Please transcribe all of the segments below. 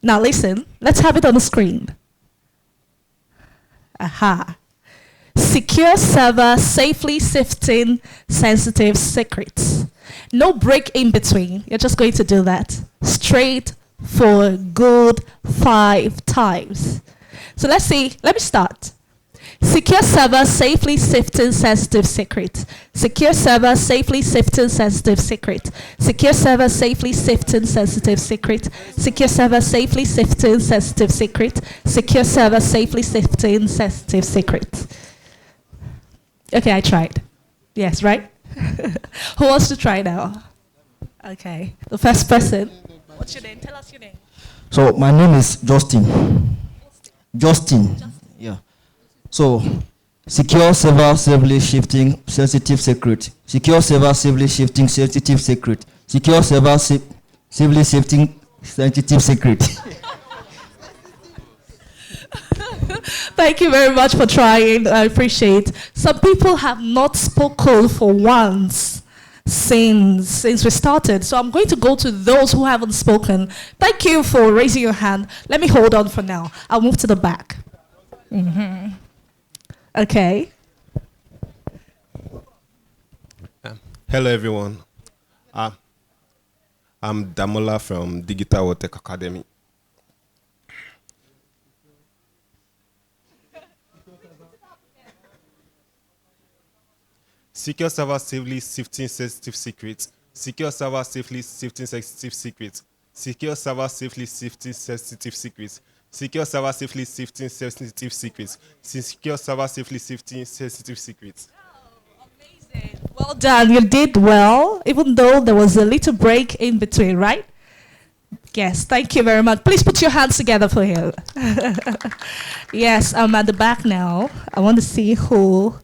Now listen, let's have it on the screen. Aha. Secure server safely sifting sensitive secrets. No break in between. You're just going to do that straight for good 5 times. So let's see. Let me start. Secure server safely sifting sensitive secret. Secure server safely sifting sensitive secret. Secure server safely sifting sensitive secret. Secure server safely sifting sensitive secret. Secure server safely sifting sensitive secret. Okay, I tried. Yes, right? Who wants to try now? Okay, the first person. What's your name? Tell us your name. So my name is Justin. Justin. Yeah. So, secure server safely shifting sensitive secret. Secure server safely shifting sensitive secret. Secure server safely shifting sensitive secret. Thank you very much for trying. I appreciate. Some people have not spoken for once since we started. So I'm going to go to those who haven't spoken. Thank you for raising your hand. Let me hold on for now. I'll move to the back. Mm-hmm. Okay. Hello, everyone. I'm Damola from Digital World Tech Academy. Secure server safely sifting sensitive secrets. Secure server safely sifting sensitive secrets. Secure server safely sifting sensitive secrets. Secure server safely sifting sensitive secrets. Secure server safely sifting sensitive secrets. Oh, amazing. Well done. You did well, even though there was a little break in between, right? Yes, thank you very much. Please put your hands together for him. Yes, I'm at the back now. I want to see who.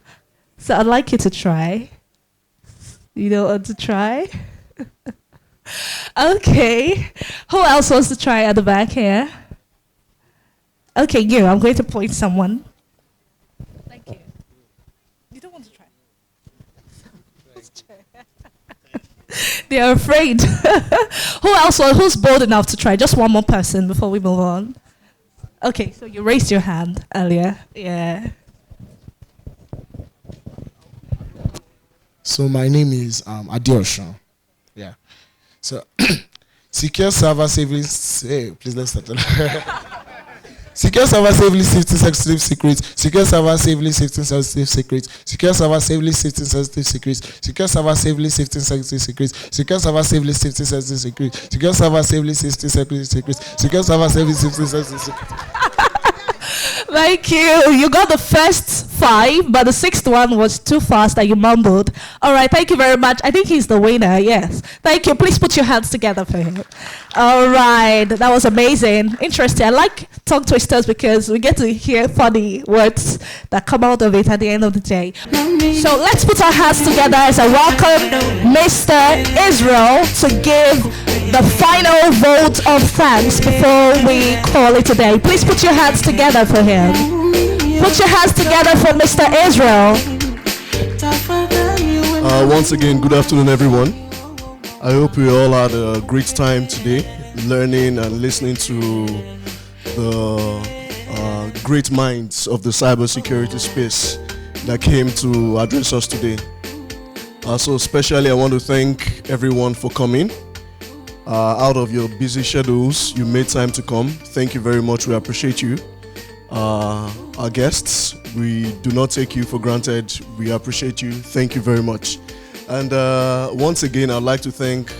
So I'd like you to try. You don't want to try? Okay. Who else wants to try at the back here? Okay, you. I'm going to point someone. Thank you. You don't want to try? They are afraid. Who else? Who's bold enough to try? Just one more person before we move on. Okay, so you raised your hand earlier. Yeah. So my name is Adeosha. Yeah. So secure server safely. Please let's start. Secure server safely safety sensitive secrets. Secure server safely safety sensitive secrets. Secure server safely safety sensitive secrets. Secure server safely safety sensitive secrets. Secure server safely safety sensitive secrets. Secure server safely safety sensitive secrets. Secure server safely safety sensitive secrets. Thank you. You got the first 5, but the 6th one was too fast and you mumbled. All right, thank you very much. I think he's the winner, yes. Thank you. Please put your hands together for him. All right, that was amazing. Interesting. I like tongue twisters because we get to hear funny words that come out of it at the end of the day. So let's put our hands together as I welcome Mr. Israel to give the final vote of thanks before we call it a day. Please put your hands together for him. Put your hands together for Mr. Israel. Once again, good afternoon, everyone. I hope we all had a great time today, learning and listening to the great minds of the cybersecurity space that came to address us today. So especially I want to thank everyone for coming. Out of your busy schedules, you made time to come. Thank you very much. We appreciate you. Our guests, we do not take you for granted. We appreciate you. Thank you very much. And once again, I'd like to thank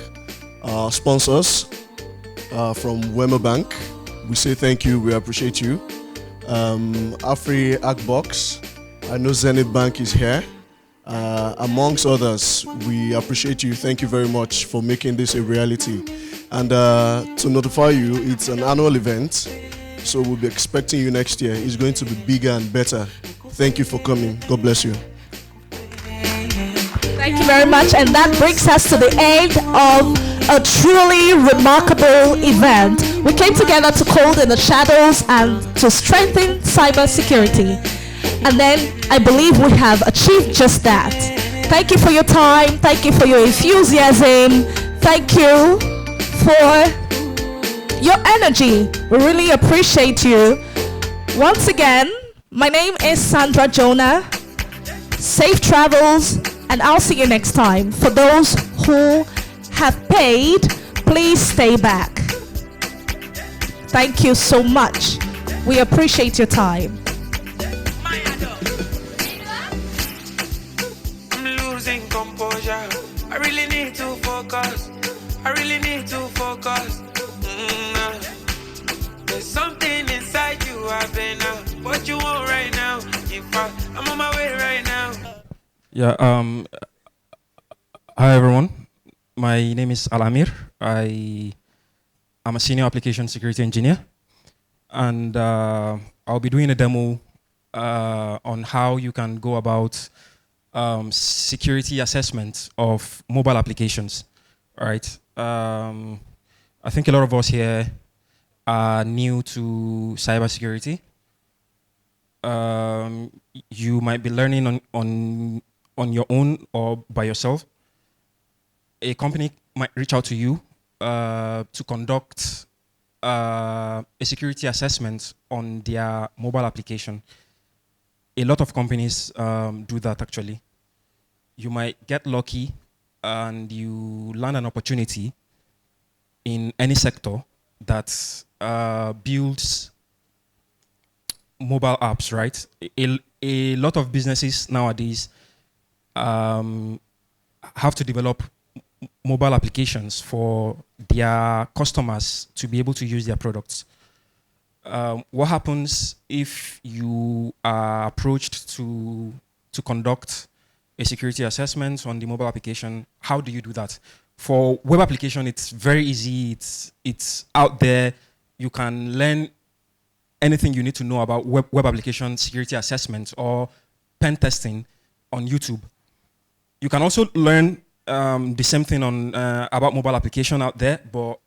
our sponsors from Wema Bank. We say thank you. We appreciate you. Afri Agbox. I know Zenith Bank is here. Amongst others, we appreciate you. Thank you very much for making this a reality. And to notify you, it's an annual event, so we'll be expecting you next year. It's going to be bigger and better. Thank you for coming. God bless you. Thank you very much. And that brings us to the end of a truly remarkable event. We came together to code in the shadows and to strengthen cybersecurity. And then I believe we have achieved just that. Thank you for your time. Thank you for your enthusiasm. Thank you for your energy. We really appreciate you. Once again, my name is Sandra Jonah. Safe travels, and I'll see you next time. For those who have paid, please stay back. Thank you so much. We appreciate your time. I'm losing composure. I really need to focus. I really need to focus. There's something inside you I've been what you want right now. In fact, I'm on my way right now. Yeah, hi everyone. My name is Al-amir. I'm a senior application security engineer, and I'll be doing a demo on how you can go about security assessment of mobile applications. All right. I think a lot of us here are new to cybersecurity. You might be learning on your own or by yourself. A company might reach out to you to conduct a security assessment on their mobile application. A lot of companies do that actually. You might get lucky and you land an opportunity in any sector that builds mobile apps, right? A lot of businesses nowadays have to develop mobile applications for their customers to be able to use their products. What happens if you are approached to conduct a security assessment on the mobile application? How do you do that? For web application, it's very easy. It's out there. You can learn anything you need to know about web application security assessment or pen testing on YouTube. You can also learn the same thing on about mobile application out there, but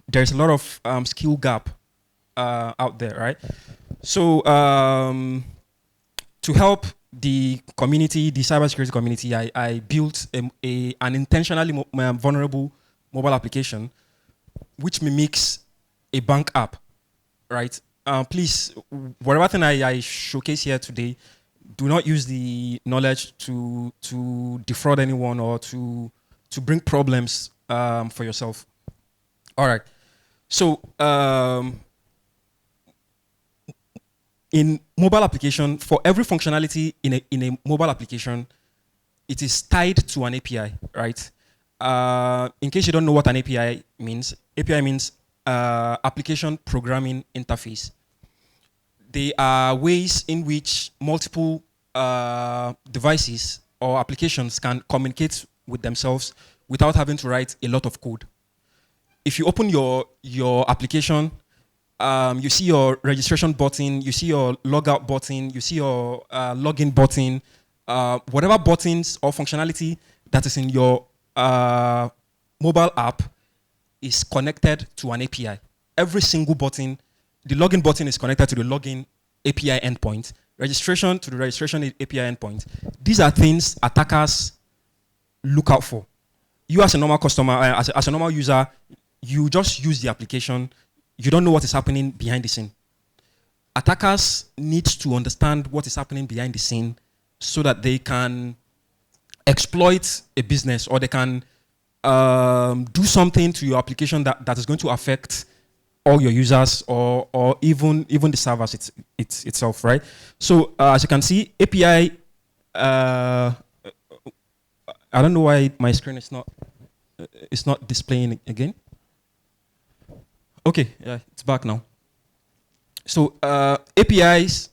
there's a lot of skill gap out there, right? So to help the community, the cybersecurity community, I built an intentionally vulnerable mobile application which mimics a bank app, right? Please, whatever thing I showcase here today, do not use the knowledge to defraud anyone or to bring problems for yourself. All right. So in mobile application, for every functionality in a mobile application, it is tied to an API, right? In case you don't know what an API means application programming interface. They are ways in which multiple devices or applications can communicate with themselves without having to write a lot of code. If you open your application, you see your registration button, you see your logout button, you see your login button, whatever buttons or functionality that is in your mobile app is connected to an API. Every single button, the login button is connected to the login API endpoint, registration to the registration API endpoint. These are things attackers look out for. You as a normal customer, as a normal user, you just use the application. You don't know what is happening behind the scene. Attackers need to understand what is happening behind the scene so that they can exploit a business, or they can do something to your application that is going to affect all your users or even the servers itself, right? So as you can see, API, I don't know why my screen is not displaying again. Okay, yeah, it's back now. So APIs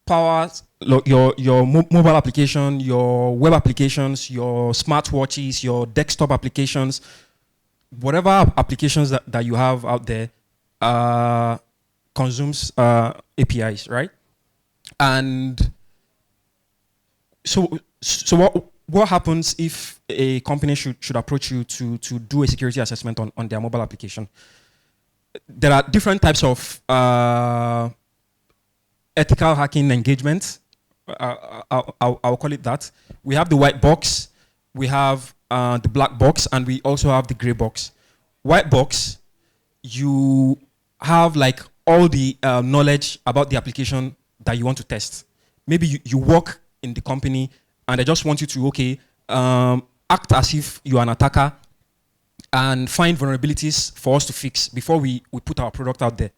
powers your mobile application, your web applications, your smartwatches, your desktop applications, whatever applications that you have out there consumes APIs, right? And so what happens if a company should approach you to do a security assessment on their mobile application? There are different types of ethical hacking engagement. I'll call it that. We have the white box, we have the black box, and we also have the gray box. White box, you have like all the knowledge about the application that you want to test. Maybe you work in the company and they just want you to, act as if you are an attacker and find vulnerabilities for us to fix before we put our product out there.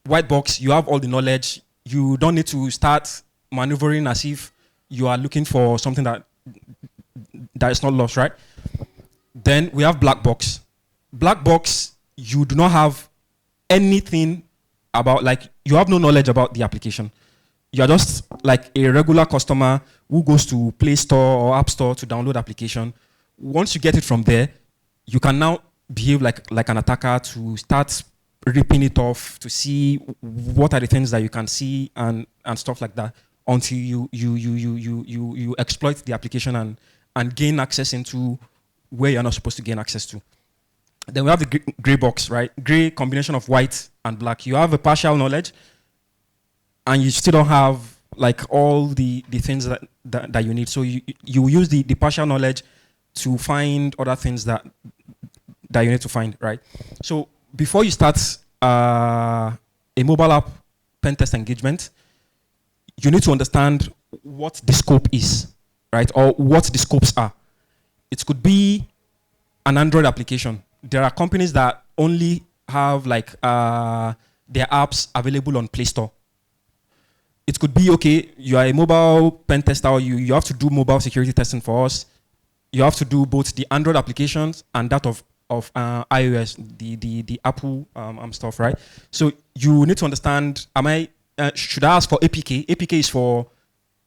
White box, you have all the knowledge. You don't need to start maneuvering as if you are looking for something that is not lost, right? Then we have black box. Black box, you do not have anything about, like, you have no knowledge about the application. You are just like a regular customer who goes to Play Store or App Store to download application. Once you get it from there, you can now behave like an attacker to start ripping it off, to see what are the things that you can see and stuff like that, until you exploit the application and gain access into where you're not supposed to gain access to. Then we have the gray box, right? Gray combination of white and black. You have a partial knowledge and you still don't have like all the things that you need. So you use the partial knowledge to find other things that you need to find, right? So before you start a mobile app pen test engagement, you need to understand what the scope is, right? Or what the scopes are. It could be an Android application. There are companies that only have like their apps available on Play Store. It could be, okay, you are a mobile pen tester, or you have to do mobile security testing for us. You have to do both the Android applications and that of iOS, the Apple stuff, right? So you need to understand, should I ask for APK? APK is for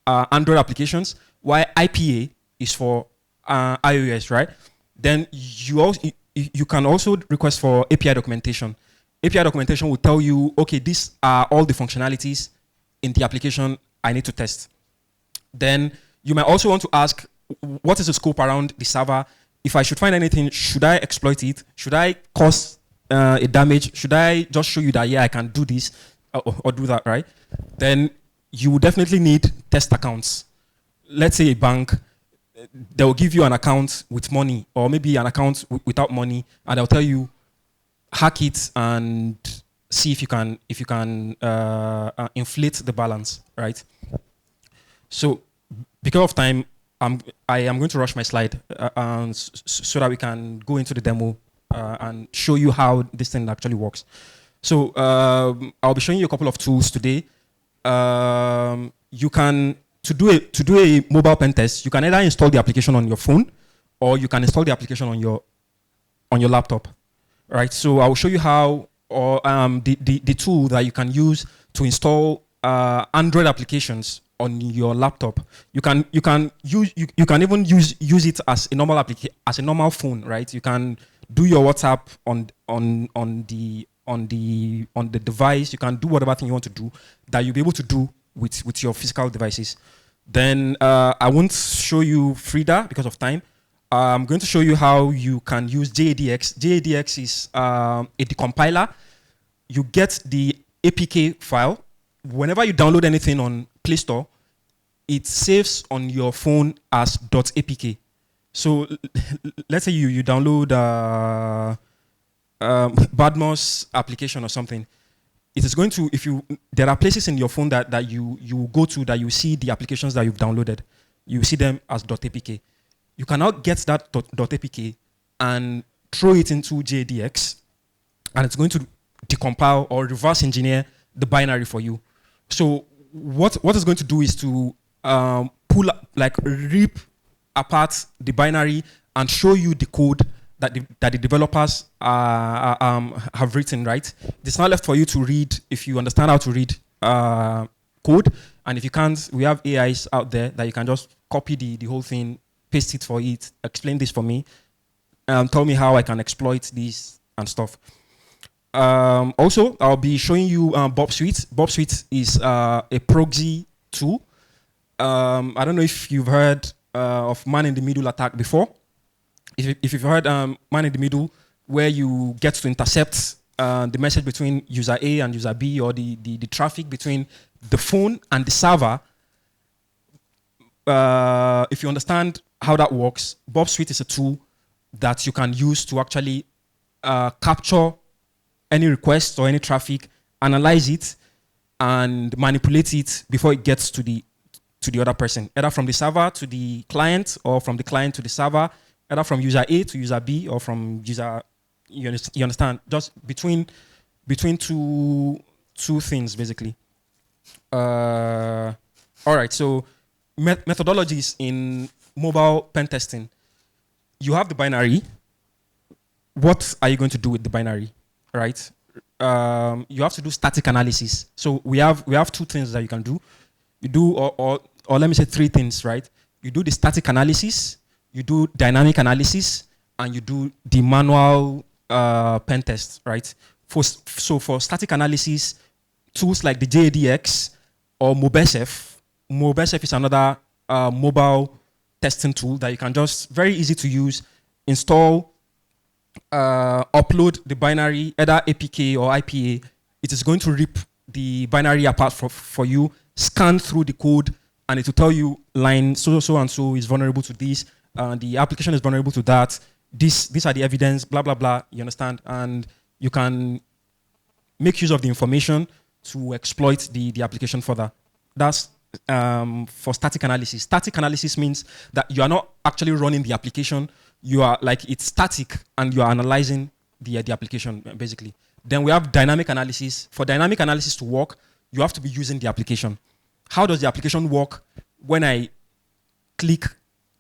Android applications, while IPA is for iOS, right? Then you can also request for API documentation. API documentation will tell you, okay, these are all the functionalities in the application I need to test. Then you might also want to ask, what is the scope around the server? If I should find anything, should I exploit it? Should I cause a damage? Should I just show you that, yeah, I can do this or do that, right? Then you will definitely need test accounts. Let's say a bank, they will give you an account with money, or maybe an account without money, and they'll tell you, hack it and see if you can inflate the balance, right? So because of time, I am going to rush my slide so that we can go into the demo and show you how this thing actually works. So I'll be showing you a couple of tools today. You can to do a mobile pen test, you can either install the application on your phone or you can install the application on your laptop, right? So I'll show you how, or the tool that you can use to install Android applications on your laptop. You can even use it as a normal phone, right? You can do your WhatsApp on the device. You can do whatever thing you want to do that you'll be able to do with your physical devices. Then I won't show you Frida because of time. I'm going to show you how you can use JADX. JADX is a decompiler. You get the APK file. Whenever you download anything on Play Store, it saves on your phone as .apk. So let's say you download Badmos application or something. It is going to, there are places in your phone that you go to that you see the applications that you've downloaded. You see them as .apk. You can now get that .apk and throw it into JDX, and it's going to decompile or reverse engineer the binary for you. So what it's going to do is to rip apart the binary and show you the code that the developers have written, right? It's not left for you to read if you understand how to read code. And if you can't, we have AIs out there that you can just copy the whole thing, paste it for it, explain this for me, tell me how I can exploit this and stuff. Also, I'll be showing you Bob Suite. Bob Suite is a proxy tool. I don't know if you've heard of man-in-the-middle attack before. If you've heard man-in-the-middle, where you get to intercept the message between user A and user B, or the traffic between the phone and the server, if you understand how that works, Bob Suite is a tool that you can use to actually capture any request or any traffic, analyze it, and manipulate it before it gets to the other person, either from the server to the client or from the client to the server, either from user A to user B or from user, you understand, just between two things basically. All right, so methodologies in mobile pen testing. You have the binary. What are you going to do with the binary, right? You have to do static analysis. So we have two things that you can do. You do, or let me say three things, right? You do the static analysis, you do dynamic analysis, and you do the manual pen test, right? So for static analysis, tools like the JADX or Mobesef is another mobile testing tool that you can just, very easy to use, install, upload the binary, either APK or IPA. It is going to rip the binary apart for you, scan through the code, and it will tell you line so and so is vulnerable to this, the application is vulnerable to that, these are the evidence, blah, blah, blah, you understand? And you can make use of the information to exploit the application further. That's for static analysis. Static analysis means that you are not actually running the application. You are like, it's static and you are analyzing the application basically. Then we have dynamic analysis. For dynamic analysis to work, you have to be using the application. How does the application work when I click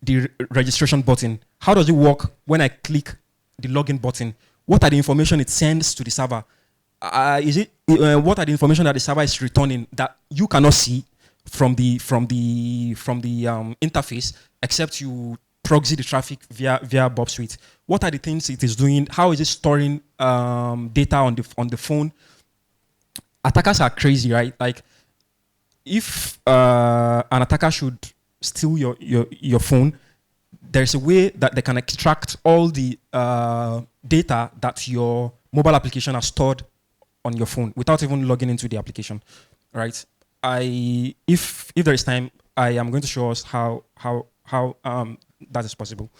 the registration button? How does it work when I click the login button? What are the information it sends to the server? What are the information that the server is returning that you cannot see from the interface, except you proxy the traffic via Bob Suite? What are the things it is doing? How is it storing data on the phone? Attackers are crazy, right? Like, if an attacker should steal your phone, there's a way that they can extract all the data that your mobile application has stored on your phone without even logging into the application, right? If there is time, I am going to show us how that is possible.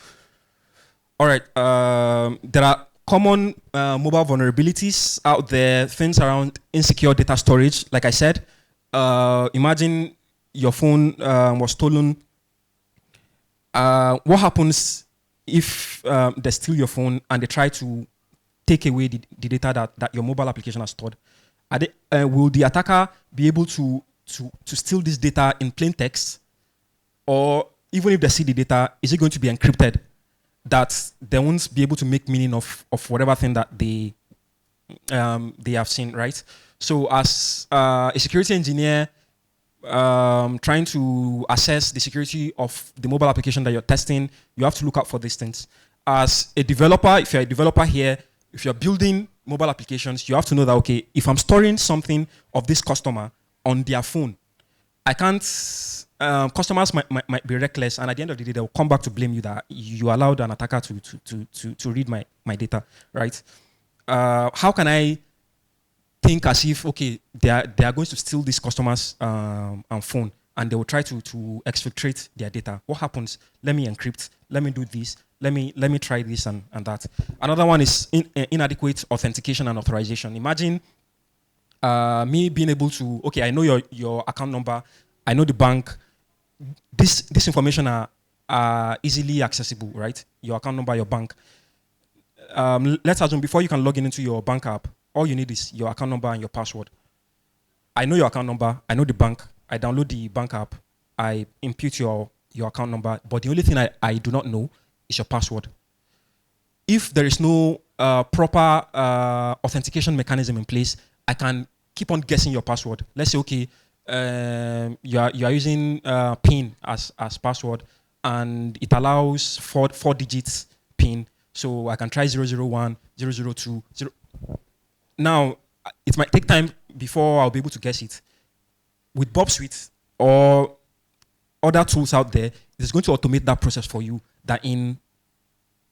All right, there are common mobile vulnerabilities out there, things around insecure data storage. Like I said, imagine your phone was stolen. What happens if they steal your phone and they try to take away the data that your mobile application has stored? Will the attacker be able to steal this data in plain text? Or even if they see the data, is it going to be encrypted that they won't be able to make meaning of whatever thing that they have seen, right? So as a security engineer, trying to assess the security of the mobile application that you're testing, you have to look out for these things. As a developer, if you're a developer here, if you're building mobile applications, you have to know that, okay, if I'm storing something of this customer on their phone, I can't, customers might be reckless, and at the end of the day, they'll come back to blame you that you allowed an attacker to read my data, right? How can I think as if, okay, they are going to steal this customer's phone, and they will try to exfiltrate their data? What happens? Let me encrypt, let me do this, let me try this and that. Another one is inadequate authentication and authorization. Imagine me being able to, okay, I know your account number, I know the bank. This information are easily accessible, right? Your account number, your bank. Let's assume before you can log into your bank app, all you need is your account number and your password. I know your account number, I know the bank, I download the bank app, I impute your account number, but the only thing I do not know is your password. If there is no proper authentication mechanism in place, I can keep on guessing your password. Let's say, okay, you are using PIN as password, and it allows four digits PIN. So I can try 001, 002, 0. Now, it might take time before I'll be able to guess it. With Bob Suite or other tools out there, it's going to automate that process for you, that in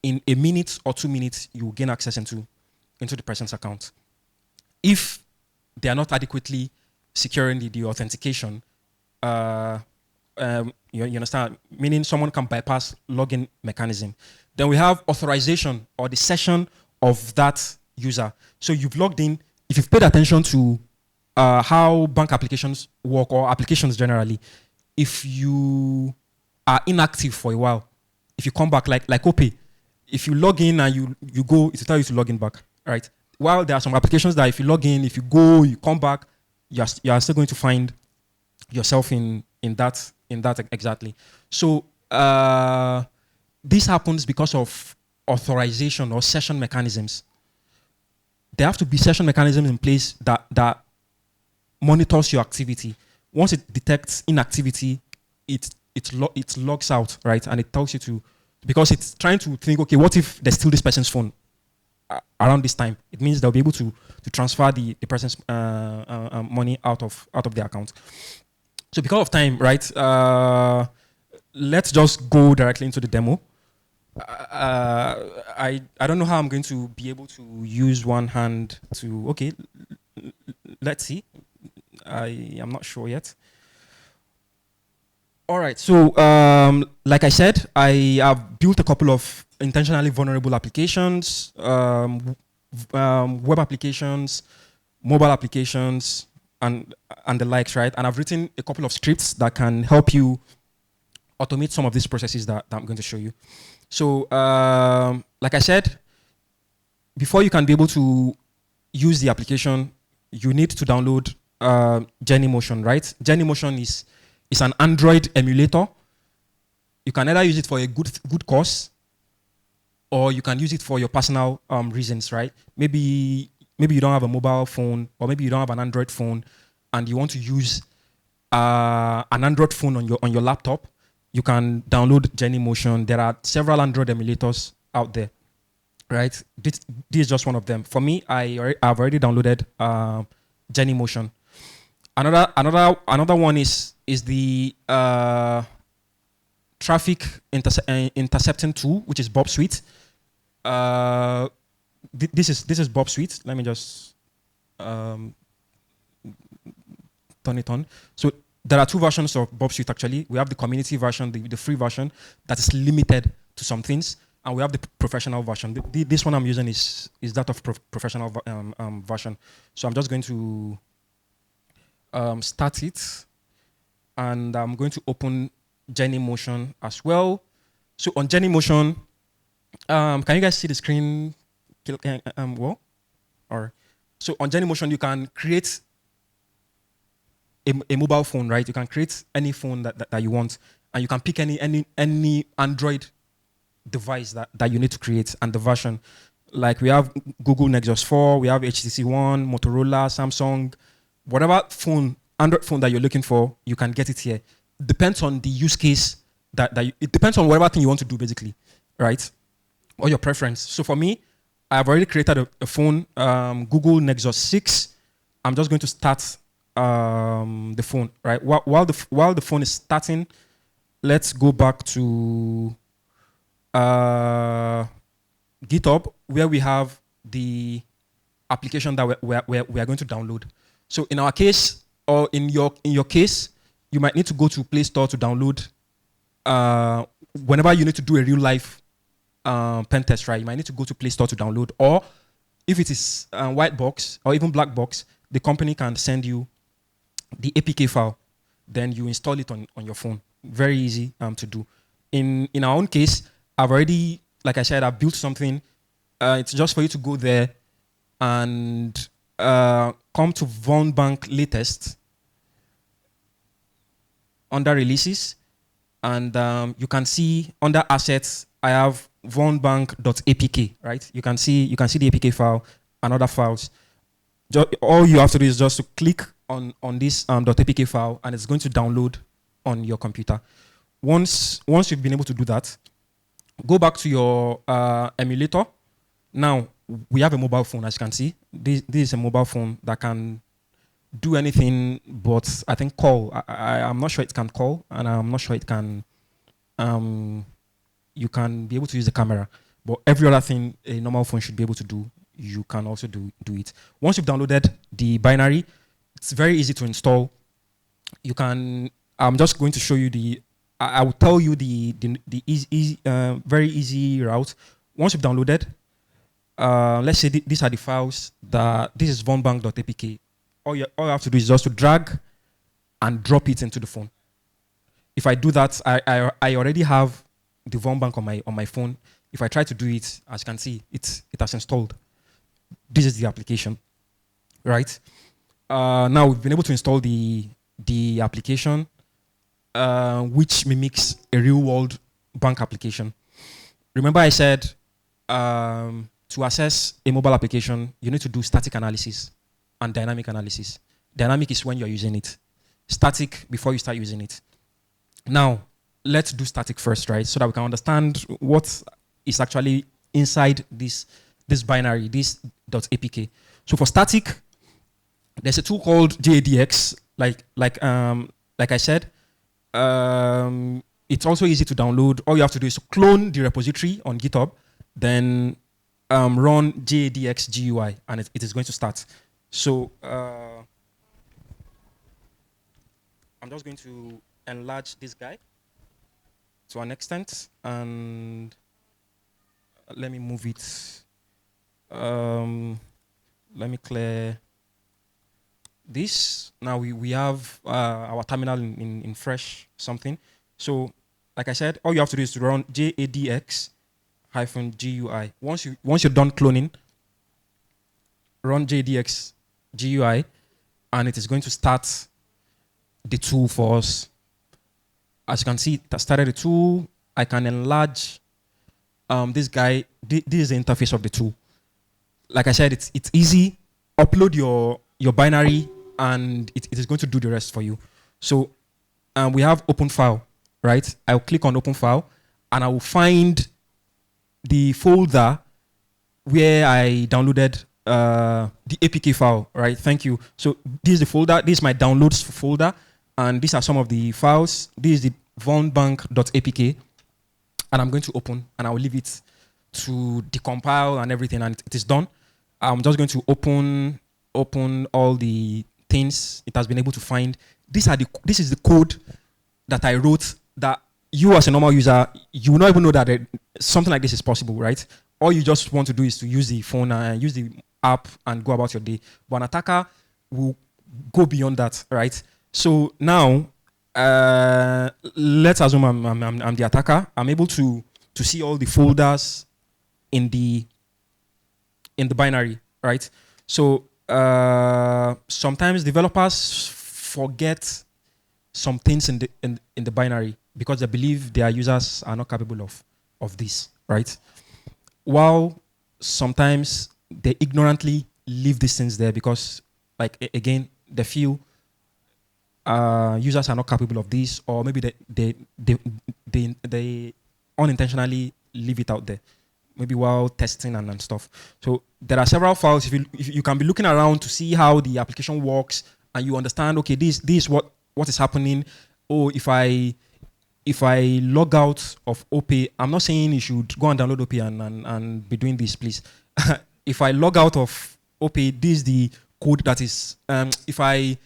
a minute or 2 minutes, you will gain access into the person's account. If they are not adequately securing the authentication, you understand, meaning someone can bypass login mechanism. Then we have authorization, or the session of that user. So you've logged in. If you've paid attention to how bank applications work, or applications generally, if you are inactive for a while, if you come back like OPay, if you log in and you go, it will tell you to log in back, right? While there are some applications that if you log in, if you go, you come back, you are still going to find yourself in that exactly. So this happens because of authorization or session mechanisms. There have to be session mechanisms in place that monitors your activity. Once it detects inactivity, it logs out, right? And it tells you to, because it's trying to think, okay, what if there's still this person's phone around this time? It means they'll be able to transfer the person's money out of their account. So because of time, right? Let's just go directly into the demo. I don't know how I'm going to be able to use one hand to, okay, let's see. I am not sure yet. All right, so like I said, I have built a couple of intentionally vulnerable applications, web applications, mobile applications, and the likes, right? And I've written a couple of scripts that can help you automate some of these processes that I'm going to show you. So, like I said, before you can be able to use the application, you need to download Genymotion, right? Genymotion is an Android emulator. You can either use it for a good cause, or you can use it for your personal reasons, right? Maybe you don't have a mobile phone, or maybe you don't have an Android phone, and you want to use an Android phone on your laptop. You can download Genymotion. There are several Android emulators out there, right? This is just one of them. For me, I've already downloaded Genymotion. Another one is the traffic intercepting tool, which is Bob Suite. This is Bob Suite. Let me just turn it on. So there are two versions of Bob Suite actually. We have the community version, the free version that is limited to some things, and we have the professional version. This one I'm using is that of professional version. So I'm just going to start it, and I'm going to open Genymotion as well. So on Genymotion, can you guys see the screen? Well, or so on Genymotion you can create a mobile phone, right? You can create any phone that you want, and you can pick any Android device that you need to create, and the version. Like we have Google Nexus 4, we have HTC One, Motorola, Samsung, whatever Android phone that you're looking for, you can get it here. Depends on the use case it depends on whatever thing you want to do, basically, right? Or your preference. So for me, I've already created a phone, Google Nexus 6. I'm just going to start the phone, right? While the phone is starting, let's go back to GitHub, where we have the application that we are going to download. So in our case, or in your case, you might need to go to Play Store to download. Whenever you need to do a real life pen test, right? You might need to go to Play Store to download, or if it is white box or even black box, the company can send you the APK file. Then you install it on your phone. Very easy to do. In our own case, I've already, like I said, I've built something. It's just for you to go there and come to VulnBank latest under releases, and you can see under assets I have vulnbank.apk, right? You can see the APK file and other files. All you have to do is just to click on this .apk file, and it's going to download on your computer. Once you've been able to do that, go back to your emulator. Now we have a mobile phone, as you can see. This is a mobile phone that can do anything but, I think, call. I'm not sure it can call, and I'm not sure it can. You can be able to use the camera, but every other thing a normal phone should be able to do, you can also do it. Once you've downloaded the binary, it's very easy to install. You can. I'm just going to show you I will tell you the easy, very easy route. Once you've downloaded, let's say these are the files that this is vulnbank.apk. All you have to do is just to drag and drop it into the phone. If I do that, I already have the vulnbank on my phone. If I try to do it, as you can see, it has installed. This is the application, right? Now we've been able to install the application, which mimics a real-world bank application. Remember I said to assess a mobile application, you need to do static analysis and dynamic analysis. Dynamic is when you're using it. Static before you start using it. Now, let's do static first, right? So that we can understand what is actually inside this binary, this .apk. So for static, there's a tool called JADX. Like I said, it's also easy to download. All you have to do is to clone the repository on GitHub, then run JADX GUI, and it is going to start. So I'm just going to enlarge this guy to an extent, and let me move it. Let me clear this. Now we have our terminal in fresh something. So like I said, all you have to do is to run JADX-GUI. Once you're done cloning, run JADX GUI, and it is going to start the tool for us. As you can see, it started the tool. I can enlarge this guy. This is the interface of the tool. Like I said, it's easy. Upload your binary, and it is going to do the rest for you. So we have open file, right? I'll click on open file, and I will find the folder where I downloaded the APK file, right? Thank you. So this is the folder. This is my downloads folder, and these are some of the files. This is the vulnbank.apk, and I'm going to open, and I will leave it to decompile and everything, and it is done. I'm just going to open all the things it has been able to find. This is the code that I wrote that you as a normal user, you will not even know that something like this is possible, right? All you just want to do is to use the phone and use the app and go about your day. But an attacker will go beyond that, right? So now, let's assume I'm the attacker. I'm able to see all the folders in the binary, right? So sometimes developers forget some things in the binary because they believe their users are not capable of this, right? While sometimes they ignorantly leave these things there because, like, again, they feel users are not capable of this, or maybe they unintentionally leave it out there, maybe while testing and stuff. So there are several files. If you can be looking around to see how the application works, and you understand, okay, this is what is happening. Oh, if I log out of OP, I'm not saying you should go and download OP and be doing this, please. If I log out of OP, this is the code that is, if I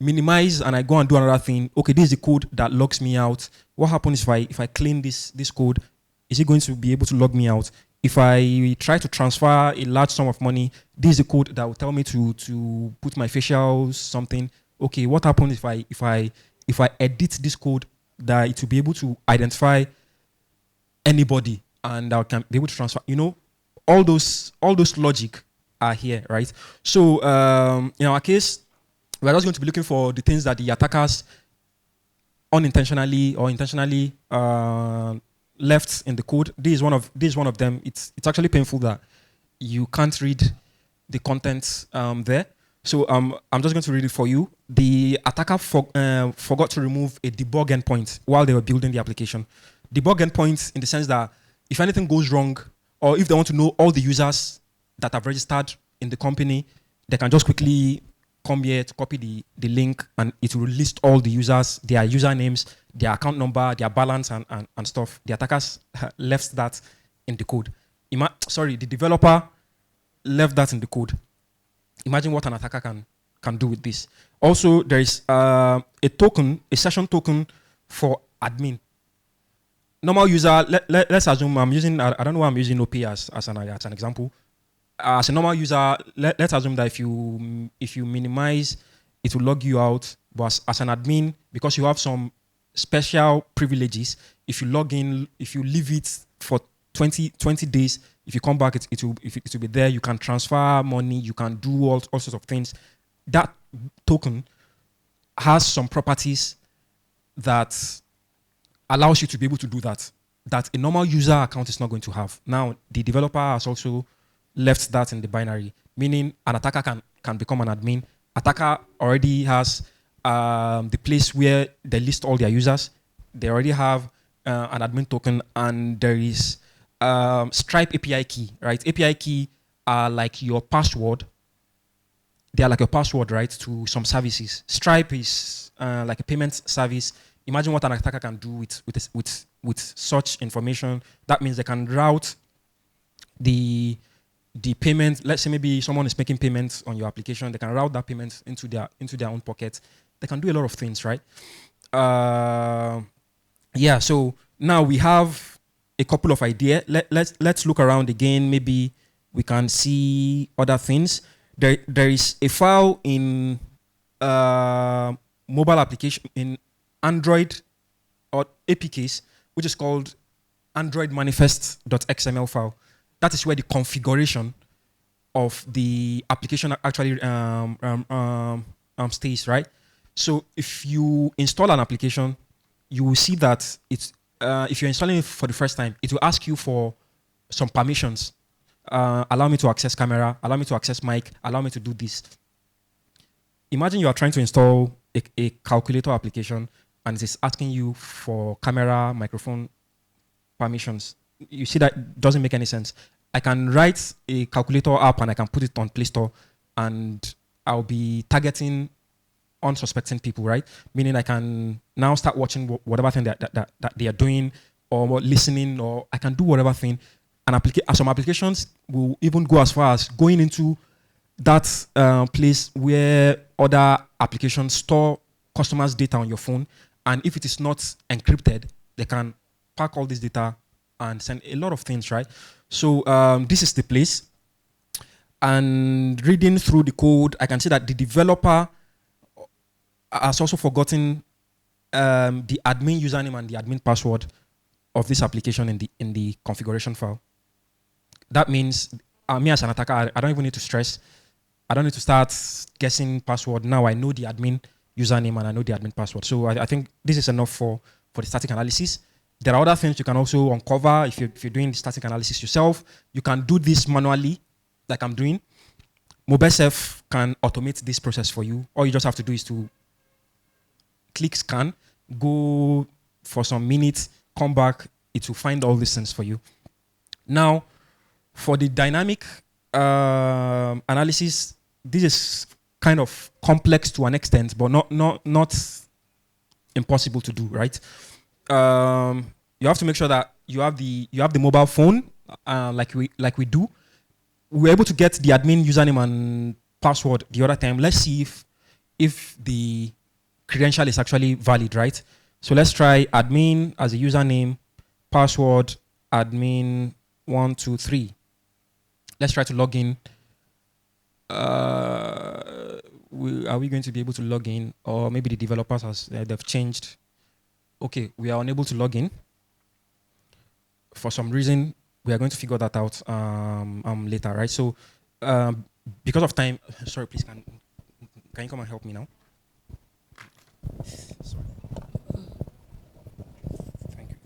minimize and I go and do another thing, okay, this is the code that logs me out. What happens if I clean this code? Is it going to be able to log me out? If I try to transfer a large sum of money, this is the code that will tell me to put my facials, something. Okay, what happens if I edit this code, that it will be able to identify anybody and I can be able to transfer, all those logic are here, right? So in our case, we're just going to be looking for the things that the attackers unintentionally or intentionally left in the code. This is one of them. It's actually painful that you can't read the content there. So I'm just going to read it for you. The attacker forgot to remove a debug endpoint while they were building the application. Debug endpoint in the sense that if anything goes wrong, or if they want to know all the users that have registered in the company, they can just quickly come here to copy the link, and it will list all the users, their usernames, their account number, their balance, and stuff. The attackers left that in the code. The developer left that in the code. Imagine what an attacker can do with this. Also, there is a session token for admin. Normal user, let's assume I'm using, I don't know why I'm using OP as an example. as a normal user, let's assume that if you minimize, it will log you out. But as an admin, because you have some special privileges, if you log in, if you leave it for 20 days, if you come back, it will be there. You can transfer money, you can do all sorts of things. That token has some properties that allows you to be able to do that a normal user account is not going to have. Now, the developer has also left that in the binary, meaning an attacker can become an admin. Attacker already has the place where they list all their users. They already have an admin token, and there is Stripe API key, right? API key are like your password. They are like a password, right, to some services. Stripe is like a payment service. Imagine what an attacker can do with such information. That means they can route the payment. Let's say maybe someone is making payments on your application. They can route that payment into their own pocket. They can do a lot of things, right? Yeah. So now we have a couple of ideas. Let's look around again. Maybe we can see other things. There is a file in mobile application in Android or APKs, which is called Android manifest.xml file. That is where the configuration of the application actually stays, right? So if you install an application, you will see that it's if you're installing it for the first time, it will ask you for some permissions. Allow me to access camera, allow me to access mic, allow me to do this. Imagine you are trying to install a calculator application and it is asking you for camera, microphone permissions. You see that doesn't make any sense. I can write a calculator app and I can put it on Play Store and I'll be targeting unsuspecting people, right? Meaning I can now start watching whatever thing that they are doing or listening, or I can do whatever thing. And some applications will even go as far as going into that place where other applications store customers' data on your phone. And if it is not encrypted, they can pack all this data and send a lot of things, right? So this is the place. And reading through the code, I can see that the developer has also forgotten the admin username and the admin password of this application in the configuration file. That means me as an attacker, I don't even need to stress. I don't need to start guessing password. Now I know the admin username and I know the admin password. So I think this is enough for the static analysis. There are other things you can also uncover if you're doing the static analysis yourself. You can do this manually, like I'm doing. MobileServe can automate this process for you. All you just have to do is to click scan, go for some minutes, come back. It will find all these things for you. Now, for the dynamic analysis, this is kind of complex to an extent, but not impossible to do, right? You have to make sure that you have the mobile phone, like we do. We were able to get the admin username and password the other time. Let's see if the credential is actually valid, right? So let's try admin as a username, password admin 123. Let's try to log in. Are we going to be able to log in, or maybe the developers they've changed? Okay, we are unable to log in. For some reason, we are going to figure that out later, right? So, because of time, sorry, please, can you come and help me now? Sorry.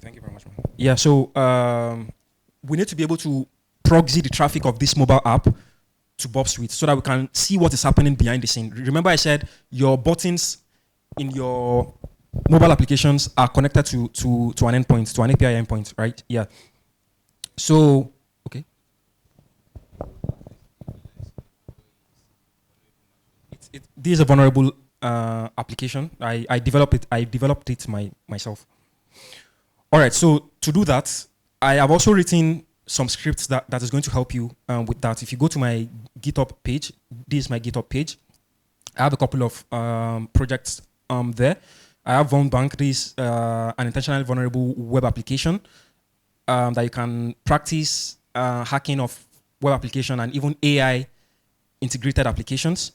Thank you very much, man. Yeah, so we need to be able to proxy the traffic of this mobile app to Bob Suite so that we can see what is happening behind the scene. Remember I said your buttons in your mobile applications are connected to an endpoint, to an API endpoint, right? Yeah. So, okay. This is a vulnerable application. I developed it myself. All right, so to do that, I have also written some scripts that is going to help you with that. If you go to my GitHub page, this is my GitHub page. I have a couple of projects there. I have VulnBank, this an intentionally vulnerable web application that you can practice hacking of web application, and even AI integrated applications.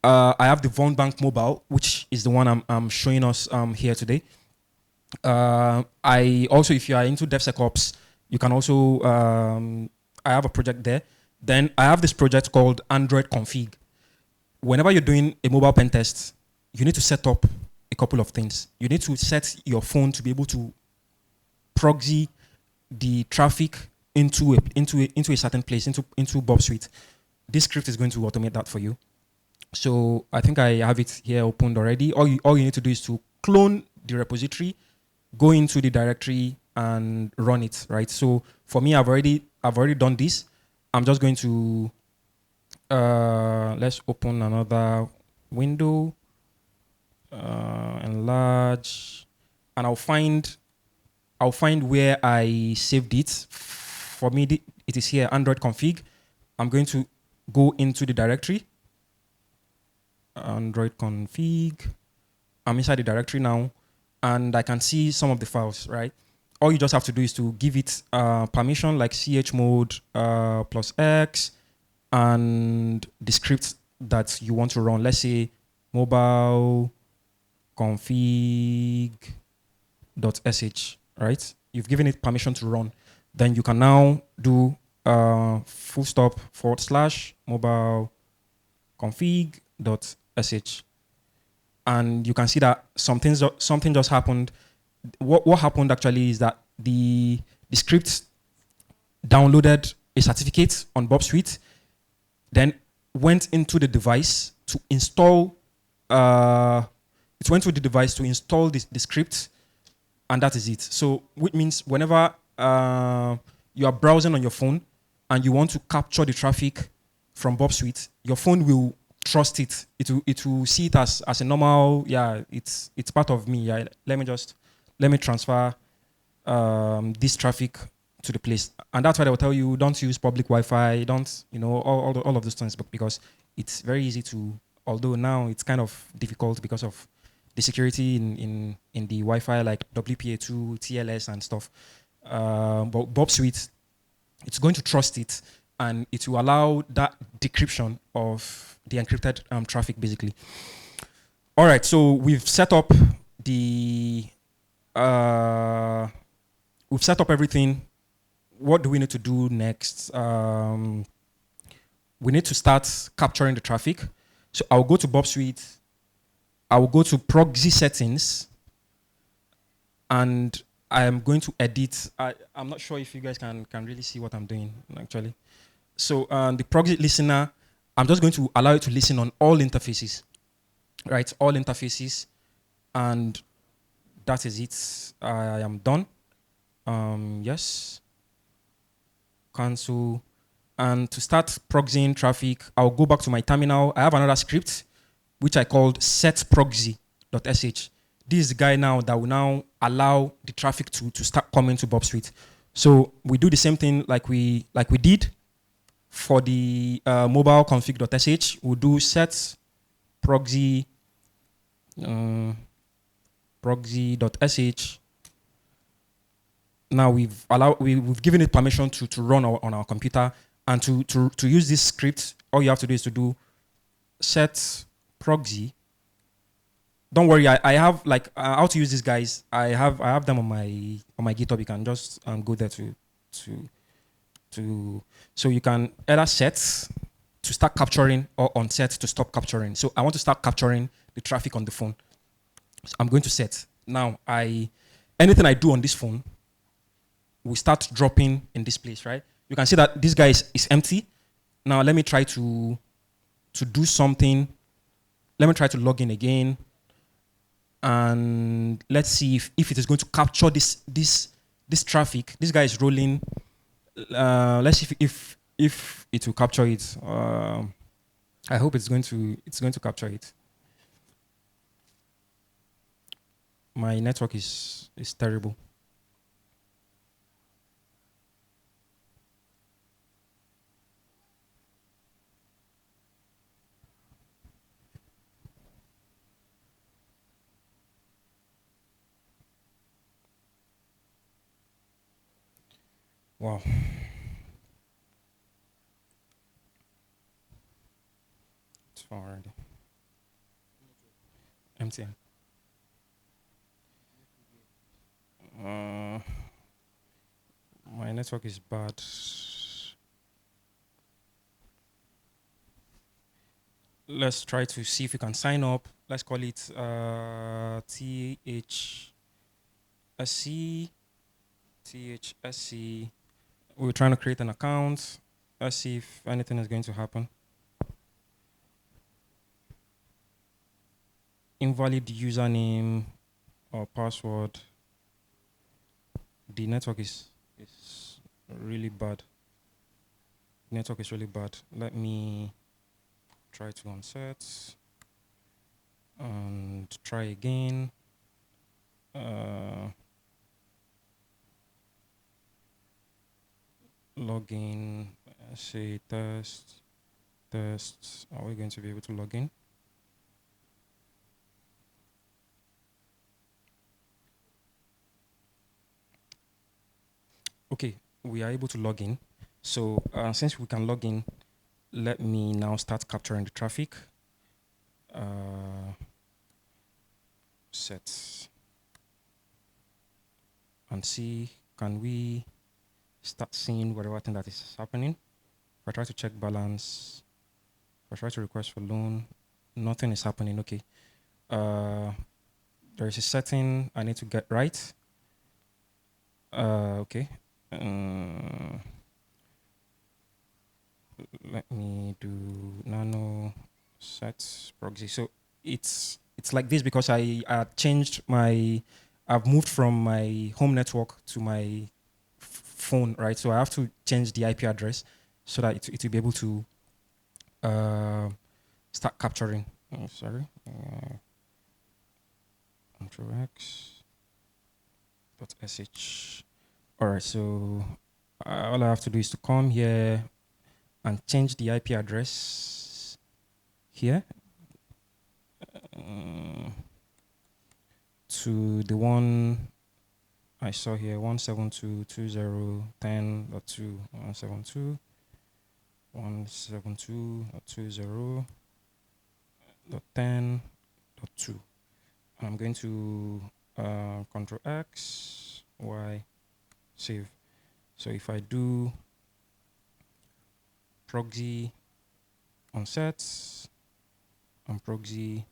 I have the Von Bank Mobile, which is the one I'm showing us here today. I also, if you are into DevSecOps, you can also, I have a project there. Then I have this project called Android Config. Whenever you're doing a mobile pen test, you need to set up a couple of things. You need to set your phone to be able to proxy the traffic into a certain place, into Bob Suite. This script is going to automate that for you. So I think I have it here opened already. All you need to do is to clone the repository, go into the directory and run it, right? So for me, I've already done this. I'm just going to let's open another window, enlarge, and I'll find where I saved it. For me, it is here, Android config. I'm going to go into the directory, Android config. I'm inside the directory now, and I can see some of the files, right? All you just have to do is to give it permission like chmod +x and the script that you want to run. Let's say mobile config.sh, right? You've given it permission to run. Then you can now do // mobile config.sh. And you can see that something just happened. What happened actually is that the script downloaded a certificate on Bob Suite, then went into the device to install. It went to the device to install the script, and that is it. So, which means whenever you are browsing on your phone and you want to capture the traffic from Bob Suite, your phone will trust it. It will see it as a normal. Yeah, it's part of me. Yeah, let me transfer this traffic to the place, and that's why they will tell you don't use public Wi-Fi. Don't all of those things, because it's very easy to. Although now it's kind of difficult because of the security in the Wi-Fi, like WPA2, TLS, and stuff. But Bob Suite, it's going to trust it, and it will allow that decryption of the encrypted traffic, basically. All right, so we've set up everything. What do we need to do next? We need to start capturing the traffic. So I'll go to Bob Suite. I will go to proxy settings, and I am going to edit. I'm not sure if you guys can really see what I'm doing, actually. So the proxy listener, I'm just going to allow it to listen on all interfaces, right? All interfaces, and that is it. I am done. Yes. Cancel. And to start proxying traffic, I'll go back to my terminal. I have another script which I called setproxy.sh. This is the guy now that will now allow the traffic to start coming to Bob Suite. So we do the same thing like we did for the mobile config.sh. We'll do set proxy proxy.sh. Now we've given it permission to run on our computer, and to use this script, all you have to do is to do set proxy. Don't worry, I have like how to use these guys. I have them on my GitHub. You can just go there to so you can either set to start capturing or unset to stop capturing. So I want to start capturing the traffic on the phone. So I'm going to set. Now anything I do on this phone will start dropping in this place, right? You can see that this guy is empty. Now let me try to do something. Let me try to log in again. And let's see if it is going to capture this traffic. This guy is rolling. Let's see if it will capture it. I hope it's going to capture it. My network is terrible. Wow. far already. MTN. My network is bad. Let's try to see if we can sign up. Let's call it THSC. THSC. We're trying to create an account. Let's see if anything is going to happen. Invalid username or password. The network is really bad. Network is really bad. Let me try to unset and try again. Login, say test. Are we going to be able to log in? Okay, we are able to log in. So since we can log in, let me now start capturing the traffic. Set and see, can we start seeing whatever thing that is happening? If I try to check balance, if I try to request for loan, nothing is happening. Okay. There is a setting I need to get right. Okay. Let me do nano set proxy. So it's like this because I changed I've moved from my home network to my phone, right? So I have to change the IP address so that it will be able to start capturing. Oh, sorry. Control X .sh. All right, so all I have to do is to come here and change the IP address here to the one I saw here, 172.20.10.2, 172.20.10.2. I'm going to Control X, Y, save. So if I do proxy on sets and proxy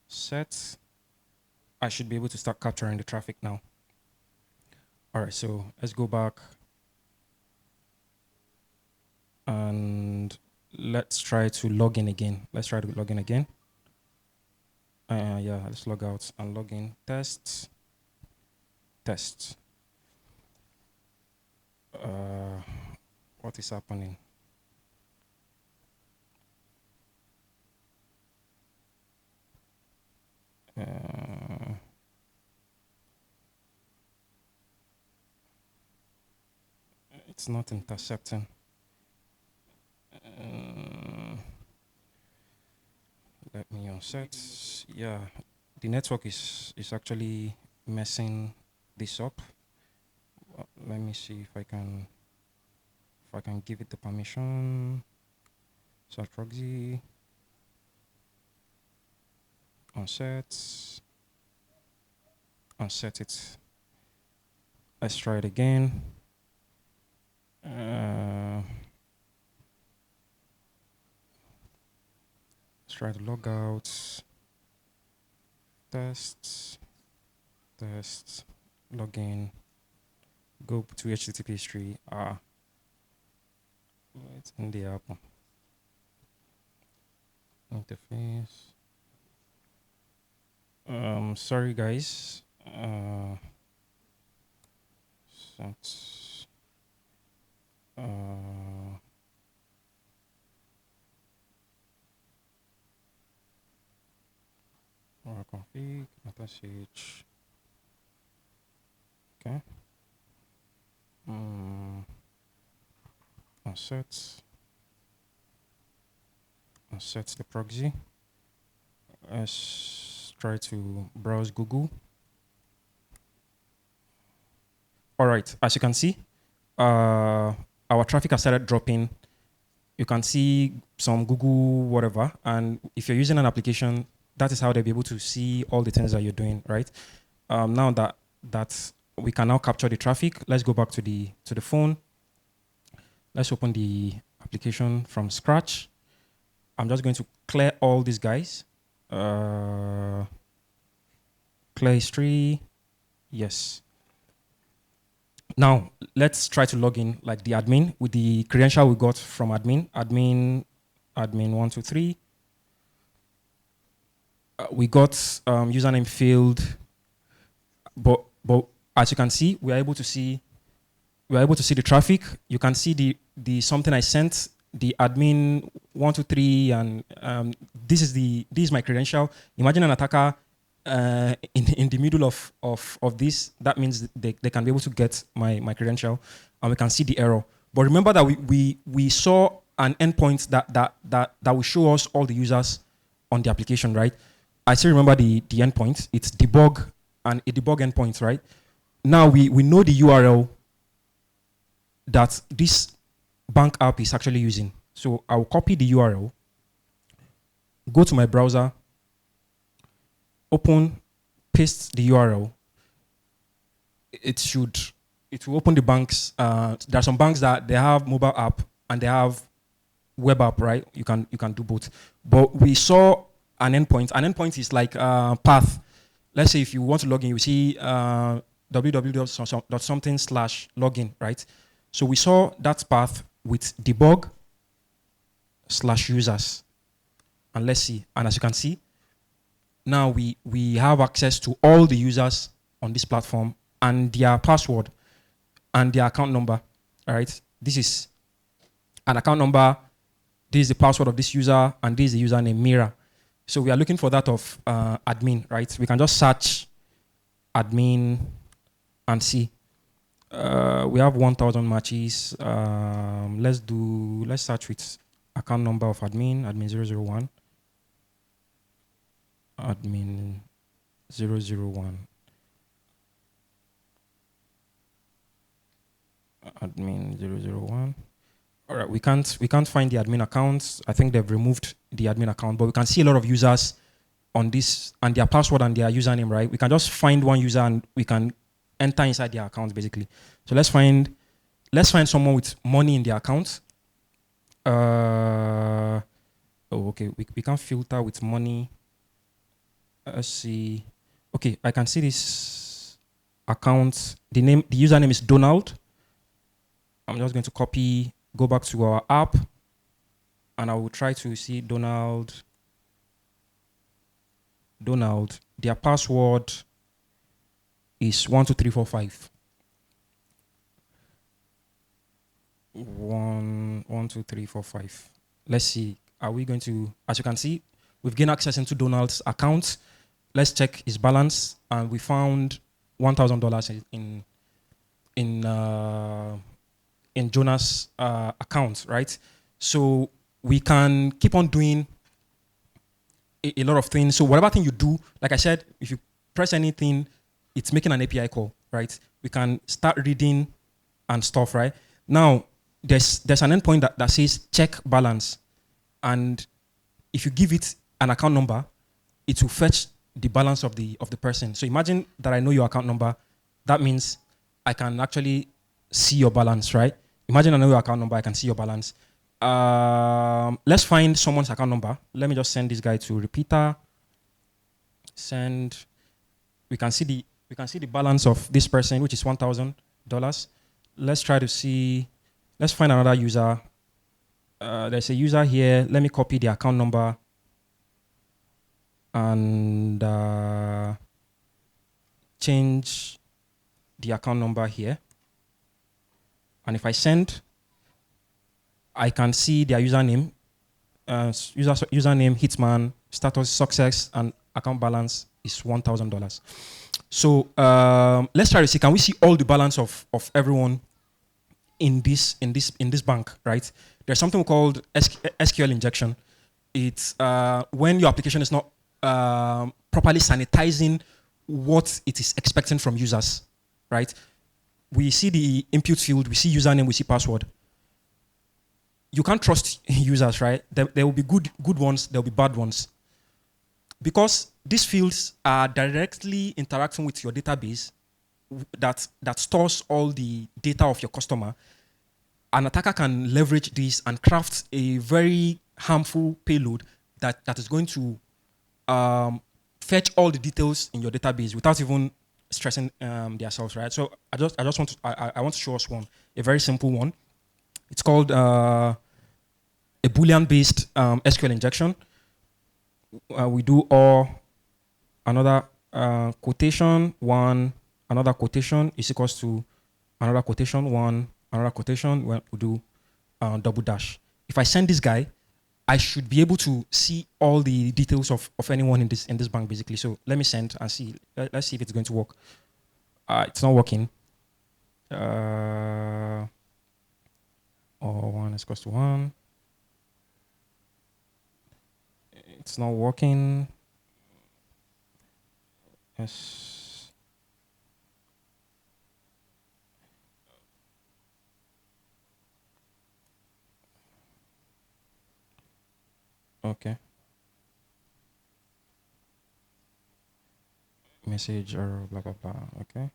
set, I should be able to start capturing the traffic now. All right, so let's go back and let's try to log in again. Let's try to log in again. Yeah, let's log out and log in. Test. What is happening? It's not intercepting. Let me unset. Yeah, the network is actually messing this up. Let me see if I can give it the permission. So proxy unset it. Let's try it again. Let's try to log out. Test, login, go to HTTP history. It's in the app. Interface. Sorry guys. Config message. Okay. Unset the proxy. Let's try to browse Google. All right, as you can see, our traffic has started dropping You can see some Google whatever, and if you're using an application, that is how they'll be able to see all the things that you're doing, right? Now that we can now capture the traffic, let's go back to the phone. Let's open the application from scratch. I'm just going to clear all these guys. Clear history. Yes. Now, let's try to log in like the admin with the credential we got from admin 123. We got username field, but as you can see, we are able to see the traffic. You can see the something I sent, the admin 123, and this is my credential. Imagine an attacker in the middle of this. That means they can be able to get my credential, and we can see the error. But remember that we saw an endpoint that will show us all the users on the application, right? I still remember the endpoint. It's debug and a debug endpoint, right? Now we know the URL that this bank app is actually using. So I'll copy the URL, go to my browser, open, paste the URL. It will open the banks. There are some banks that they have mobile app and they have web app, right? You can do both. But we saw an endpoint. An endpoint is like a path. Let's say if you want to log in, you see www.something/login, right? So we saw that path with debug/users. And let's see. And as you can see, now we have access to all the users on this platform and their password and their account number. All right. This is an account number. This is the password of this user, and this is the username Mira. So we are looking for that of admin, right? We can just search admin and see. We have 1,000 matches. Let's search with account number of admin 001. Admin 001. Admin 001. All right, we can't find the admin account. I think they've removed the admin account, but we can see a lot of users on this and their password and their username, right? We can just find one user and we can enter inside their account basically. So let's find someone with money in their account. Okay, we can filter with money. Let's see. Okay, I can see this account. The username is Donald. I'm just going to copy. Go back to our app, and I will try to see Donald. Their password is 12345. 12345. Let's see. Are we going to? As you can see, we've gained access into Donald's account. Let's check his balance, and we found $1,000 in Jonas' account, right? So we can keep on doing a lot of things. So whatever thing you do, like I said, if you press anything, it's making an API call, right? We can start reading and stuff, right? Now, there's an endpoint that says check balance. And if you give it an account number, it will fetch the balance of the person. So imagine that I know your account number. That means I can actually see your balance, right? Imagine I know your account number, I can see your balance. Let's find someone's account number. Let me just send this guy to repeater. Send. We can see the balance of this person, which is $1,000. Let's try to see. Let's find another user. There's a user here. Let me copy the account number and change the account number here. And if I send, I can see their username, username Hitman, status success, and account balance is $1,000. So let's try to see, can we see all the balance of everyone in this bank, right? There's something called SQL injection. It's when your application is not properly sanitizing what it is expecting from users, right? We see the input field, we see username, we see password. you can't trust users, right? There will be good ones, there will be bad ones. Because these fields are directly interacting with your database that stores all the data of your customer, an attacker can leverage this and craft a very harmful payload that is going to fetch all the details in your database without even stressing themselves, right? So I want to show us one, a very simple one. It's called a Boolean-based SQL injection. We do another quotation, one, another quotation is equals to another quotation, one, another quotation. Well, we do double dash. If I send this guy, I should be able to see all the details of anyone in this bank, basically. So let me send and see. Let's see if it's going to work. It's not working. Or one is equals to one. It's not working. Yes. Okay. Message or blah blah blah. Okay.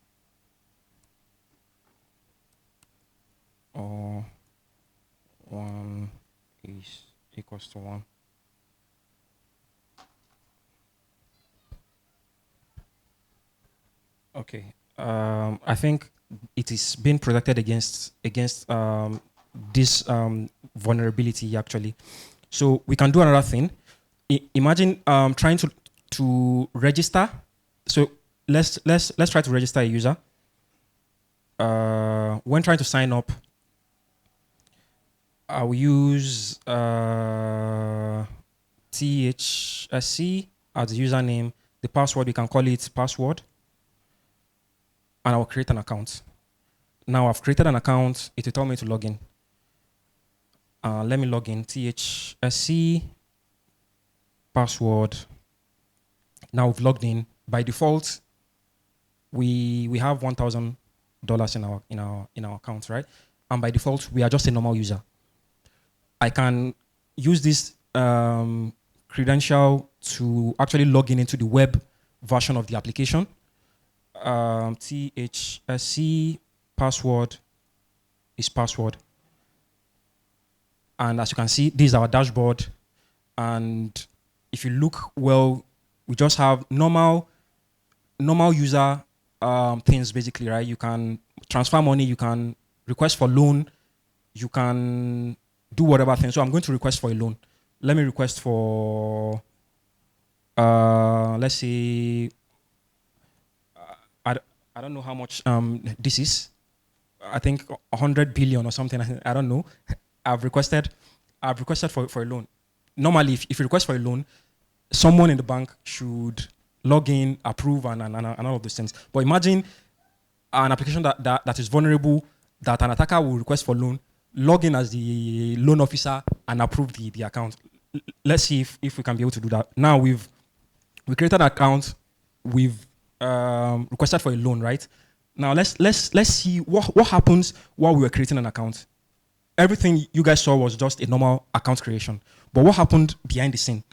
Or one is equals to one. Okay. I think it is being protected against this vulnerability actually. So we can do another thing. Imagine trying to register. So let's try to register a user. When trying to sign up, I will use THSC as the username. The password, we can call it password. And I will create an account. Now I've created an account. It will tell me to log in. Let me log in. THSC, password. Now we've logged in. By default, we have $1,000 in our account, right? And by default, we are just a normal user. I can use this credential to actually log in into the web version of the application. THSC password is password. And as you can see, this is our dashboard. And if you look well, we just have normal user things basically, right? You can transfer money, you can request for loan, you can do whatever thing. So I'm going to request for a loan. Let me request for, let's say, I don't know how much this is. I think 100 billion or something. I don't know. I've requested for a loan. Normally, if you request for a loan, someone in the bank should log in, approve, and all of those things. But imagine an application that is vulnerable, that an attacker will request for loan, log in as the loan officer, and approve the account. Let's see if we can be able to do that. Now we created an account. We've requested for a loan, right? Now let's see what happens while we were creating an account. Everything you guys saw was just a normal account creation. But what happened behind the scene?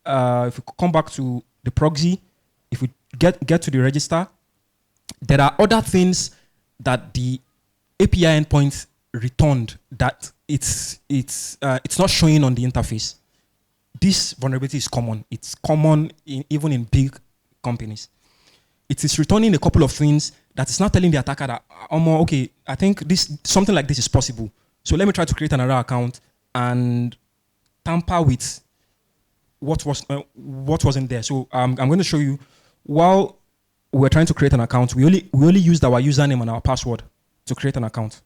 If we come back to the proxy, if we get to the register, there are other things that the API endpoint returned that it's not showing on the interface. This vulnerability is common. It's common even in big companies. It is returning a couple of things that is not telling the attacker that, okay, I think something like this is possible. So let me try to create another account and tamper with what wasn't there. So I'm going to show you, while we're trying to create an account, we only used our username and our password to create an account.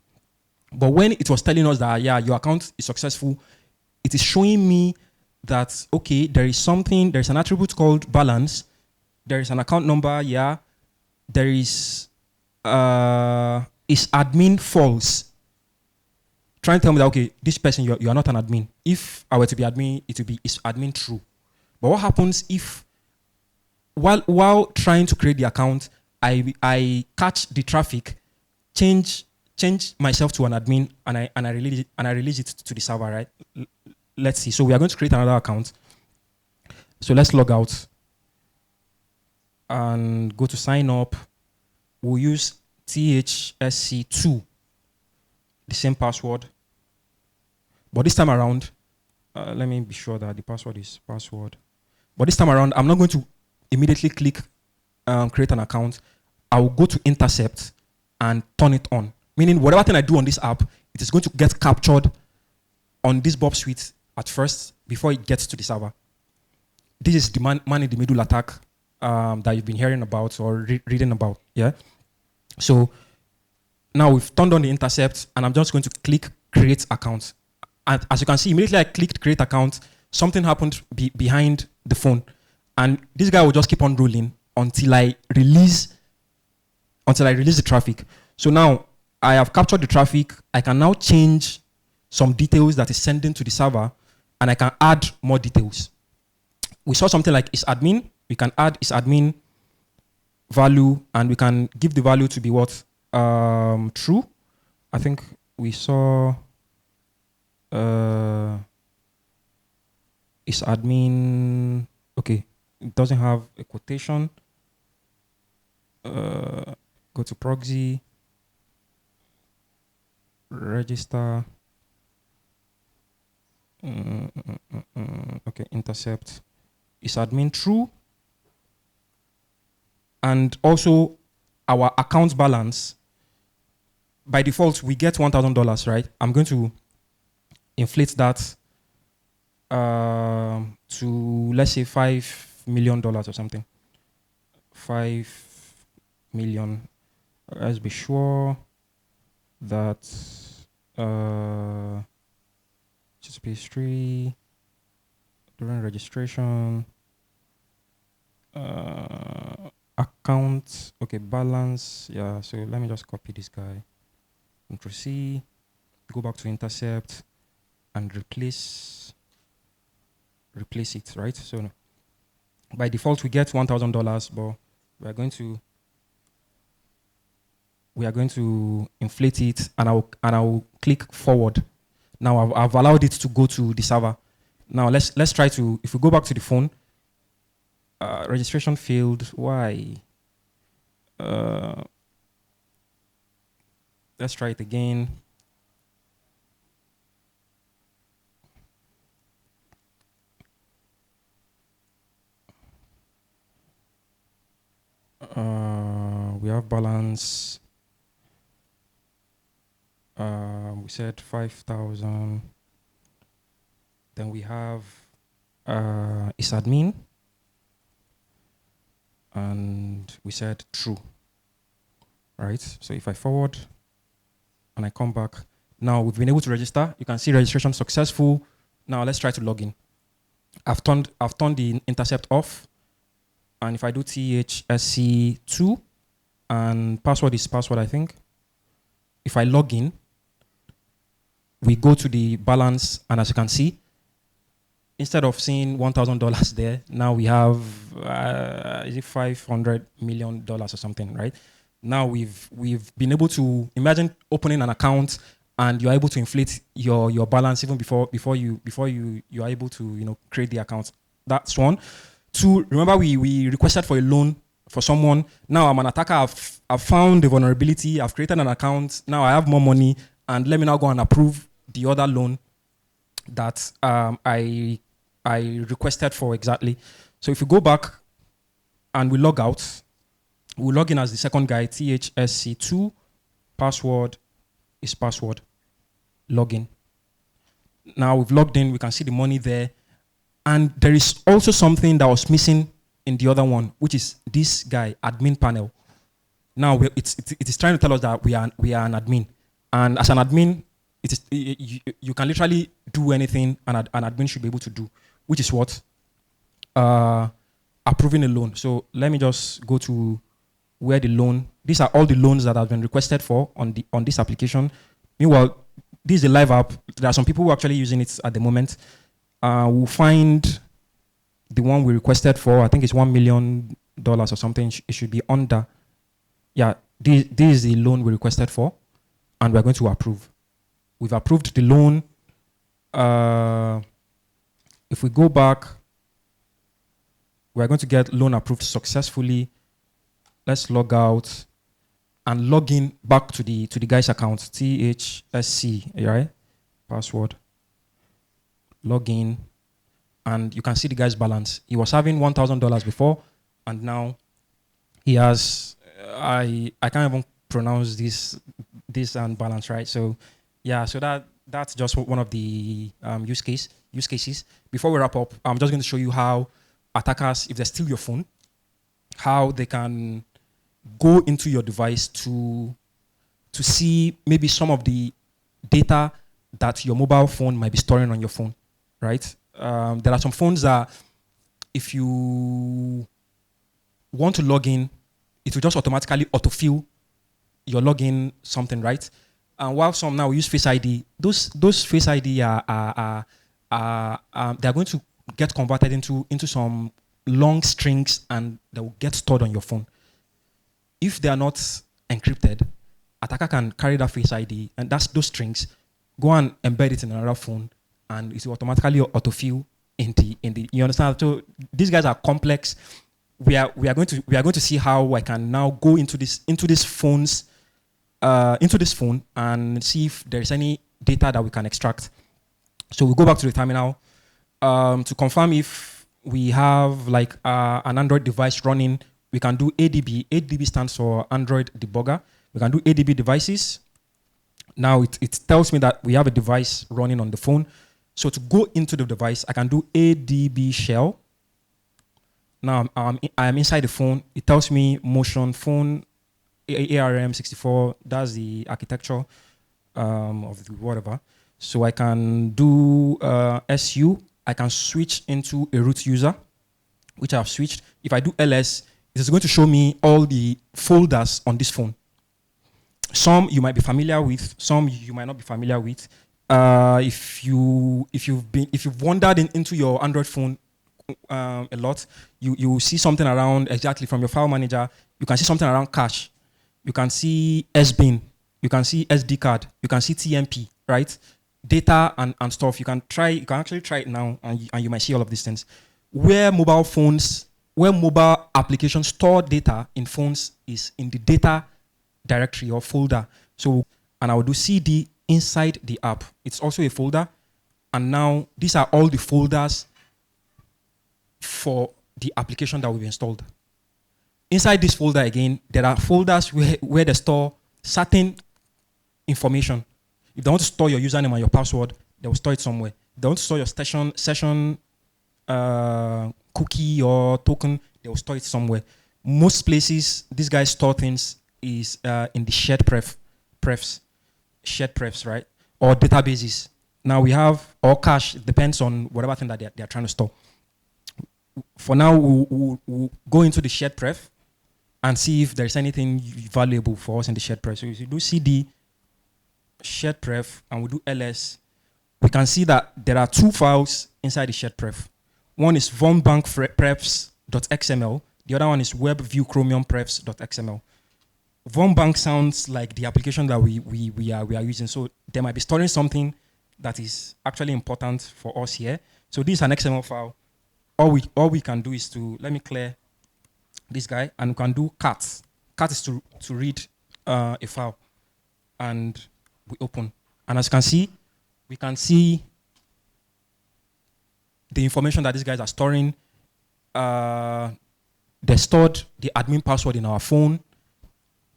But when it was telling us that, yeah, your account is successful, it is showing me that, okay, there's an attribute called balance. There is an account number, yeah. There is admin false. Trying to tell me that, okay, this person, you are not an admin. If I were to be admin, it would be is admin true. But what happens if, while trying to create the account, I catch the traffic, change change myself to an admin and I release it to the server, right? Let's see. So we are going to create another account. So let's log out and go to sign up. We'll use THSC2, the same password. But this time around, let me be sure that the password is password. But this time around, I'm not going to immediately click create an account. I will go to intercept and turn it on. Meaning whatever thing I do on this app, it is going to get captured on this Bob suite at first before it gets to the server. This is the man in the middle attack that you've been hearing about or reading about. Yeah. So now we've turned on the intercept and I'm just going to click create account. And as you can see, immediately I clicked create account, something happened behind the phone. And this guy will just keep on rolling until I release the traffic. So now I have captured the traffic. I can now change some details that is sending to the server and I can add more details. We saw something like is admin. We can add is admin value and we can give the value to be what? True. I think we saw is admin. Okay, it doesn't have a quotation. Go to proxy, register. Okay, intercept. Is admin true? And also our account balance. By default, we get $1,000, right? I'm going to inflate that to, let's say, $5 million or something. 5 million. Let's be sure that just pastry during registration account. Okay, balance. Yeah, so let me just copy this guy. Control C, go back to intercept and replace it, right? So by default we get $1,000, but we are going to inflate it and I'll click forward. Now I've allowed it to go to the server. Now let's try to, if we go back to the phone, registration failed. Why? Let's try it again. We have balance. We said 5,000. Then we have is admin. And we said true. Right? So if I forward and I come back, now we've been able to register. You can see registration successful. Now let's try to log in. I've turned the intercept off. And if I do THSC2 and password is password, I think. If I log in, we go to the balance, and as you can see, instead of seeing $1,000 there, now we have is it $500 million or something, right? Now we've been able to imagine opening an account and you're able to inflate your balance even before you are able to create the account. That's one. Two, remember we requested for a loan for someone. Now I'm an attacker. I've found the vulnerability. I've created an account. Now I have more money, and let me now go and approve the other loan that I requested for exactly. So if we go back and we log out, we'll log in as the second guy, THSC2, password is password, login. Now we've logged in, we can see the money there. And there is also something that was missing in the other one, which is this guy, admin panel. Now it is trying to tell us that we are an admin. And as an admin, you can literally do anything an admin should be able to do, which is what? Approving a loan. So let me just go to where the loan, these are all the loans that have been requested for on this application. Meanwhile, this is a live app. There are some people who are actually using it at the moment. We'll find the one we requested for. I think it's $1 million or something. It should be under. Yeah, this is the loan we requested for. and we're going to approve. We've approved the loan. If we go back, we're going to get loan approved successfully. Let's log out and log in back to the guy's account, THSC, right? Password. Log in, and you can see the guy's balance. He was having $1,000 before, and now he has, I can't even pronounce this and balance, right? So yeah, so that's just one of the use cases. Before we wrap up, I'm just going to show you how attackers, if they steal your phone, how they can go into your device to see maybe some of the data that your mobile phone might be storing on your phone, right? There are some phones that if you want to log in, it will just automatically autofill your login something, right? And while some now use Face ID, those Face ID are they're going to get converted into some long strings, and they will get stored on your phone. If they are not encrypted, attacker can carry that Face ID and that's those strings, go and embed it in another phone, and it will automatically autofill in the. You understand? So these guys are complex. We are going to see how I can now go into this phone and see if there is any data that we can extract. So we'll go back to the terminal to confirm if we have like an Android device running. We can do ADB. ADB stands for Android Debugger. We can do ADB devices. Now it tells me that we have a device running on the phone. So to go into the device, I can do ADB shell. Now I am inside the phone. It tells me motion phone ARM64. That's the architecture of the whatever. So I can do SU. I can switch into a root user, which I've switched. If I do LS, it is going to show me all the folders on this phone. Some you might be familiar with, some you might not be familiar with. If you've wandered into your Android phone a lot, you will see something around exactly from your file manager. You can see something around cache. You can see SBIN. You can see SD card. You can see TMP, right? Data and stuff. You can actually try it now, and you might see all of these things. Where mobile applications store data in phones is in the data directory or folder. So, and I will do CD inside the app. It's also a folder. And now these are all the folders for the application that we've installed. Inside this folder again, there are folders where they store certain information. If they want to store your username and your password, they will store it somewhere. If they want to store your session cookie or token, they will store it somewhere. Most places, these guys store things is in the shared prefs, right? Or databases. Now we have, or cache, it depends on whatever thing that they're trying to store. For now, we'll go into the shared pref and see if there's anything valuable for us in the shared pref. So if you do CD, shared pref, and we do ls, we can see that there are two files inside the shared pref. One is vonbankprefs.xml. The other one is webviewchromiumprefs.xml. Vonbank sounds like the application that we are using. So they might be storing something that is actually important for us here. So this is an XML file. All we can do is to, let me clear this guy, and we can do cat. Cat is to read a file, and we open. And as you can see, we can see the information that these guys are storing. They stored the admin password in our phone.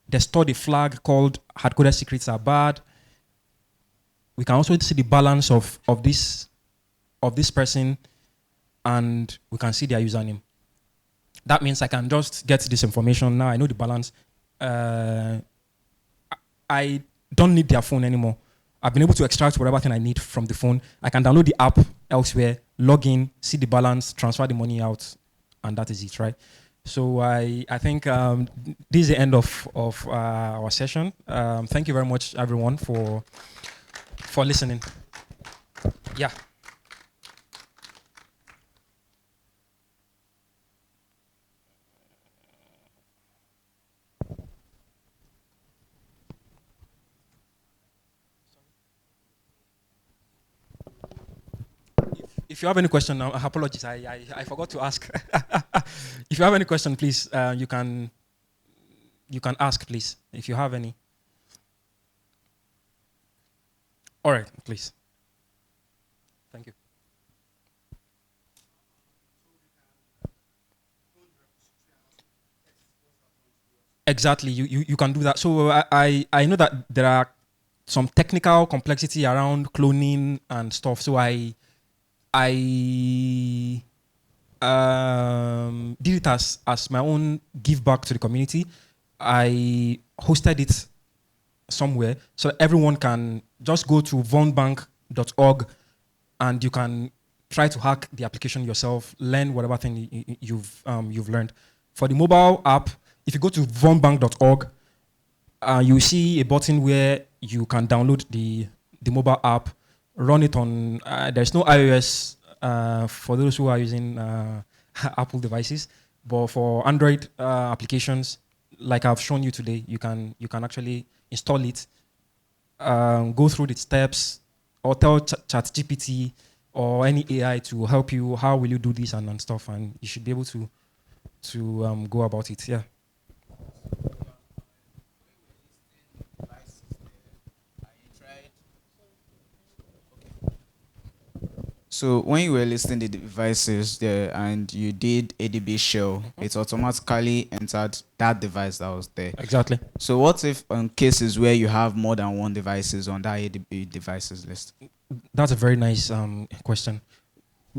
They stored a flag called hard-coded secrets are bad. We can also see the balance of this person, and we can see their username. That means I can just get this information. Now I know the balance. I don't need their phone anymore. I've been able to extract whatever thing I need from the phone. I can download the app elsewhere, log in, see the balance, transfer the money out, and that is it, right? So I think this is the end of our session. Thank you very much, everyone, for listening. Yeah. if you have any question, apologies, I forgot to ask. If you have any question, please, you can ask, please, if you have any. All right, please. Thank you. Exactly, you can do that. So I know that there are some technical complexity around cloning and stuff. So I did it as my own give back to the community. I hosted it somewhere so everyone can just go to vulnbank.org and you can try to hack the application yourself, learn whatever thing you've learned. For the mobile app, if you go to vulnbank.org, you see a button where you can download the mobile app, run it on. There's no iOS for those who are using Apple devices, but for Android applications, like I've shown you today, you can actually install it, go through the steps, or tell ChatGPT or any AI to help you. How will you do this and stuff, and you should be able to go about it. Yeah. So when you were listing the devices there and you did ADB shell, it automatically entered that device that was there. Exactly. So what if on cases where you have more than one devices on that ADB devices list? That's a very nice question.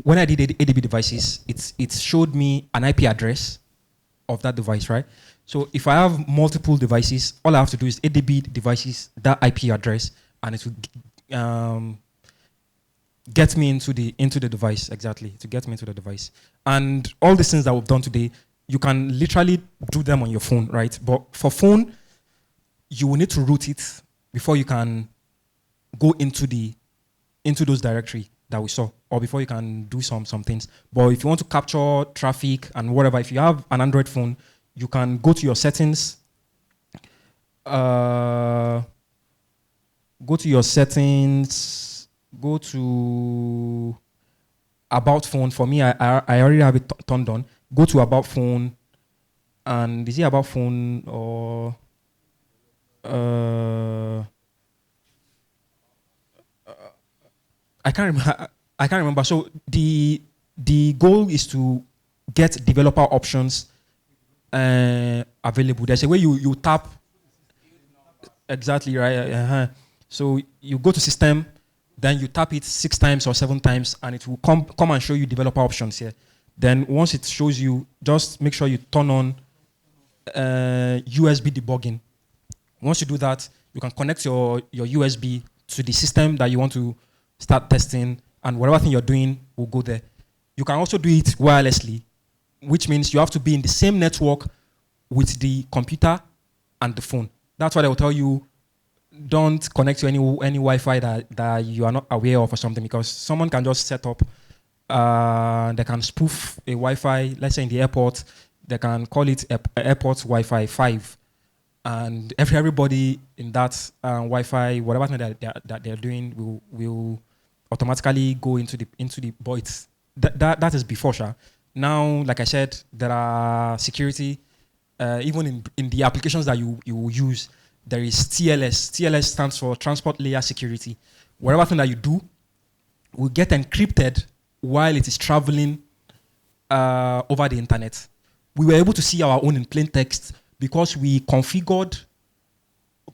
When I did ADB devices, it showed me an IP address of that device, right? So if I have multiple devices, all I have to do is ADB devices, that IP address, and it will get me into the device, exactly, to get me into the device. And all these things that we've done today, you can literally do them on your phone, right? But for phone, you will need to root it before you can go into those directory that we saw, or before you can do some things. But if you want to capture traffic and whatever, if you have an Android phone, you can go to your settings, go to about phone. For me, I already have it turned on. Go to about phone, and is it about phone or I can't remember. I can't remember. So the goal is to get developer options available. There's a way you tap. Exactly right. So you go to system, then you tap it 6 times or 7 times, and it will come and show you developer options here. Then once it shows you, just make sure you turn on USB debugging. Once you do that, you can connect your USB to the system that you want to start testing, and whatever thing you're doing will go there. You can also do it wirelessly, which means you have to be in the same network with the computer and the phone. That's why they will tell you, don't connect to any Wi-Fi that you are not aware of or something, because someone can just set up, they can spoof a Wi-Fi, let's say in the airport, they can call it airport Wi-Fi 5. And everybody in that Wi-Fi, whatever thing that they're doing, will automatically go into the voids. That is before, Sha. Now, like I said, there are security, even in the applications that you will use. There is TLS. TLS stands for Transport Layer Security. Whatever thing that you do will get encrypted while it is traveling over the internet. We were able to see our own in plain text because we configured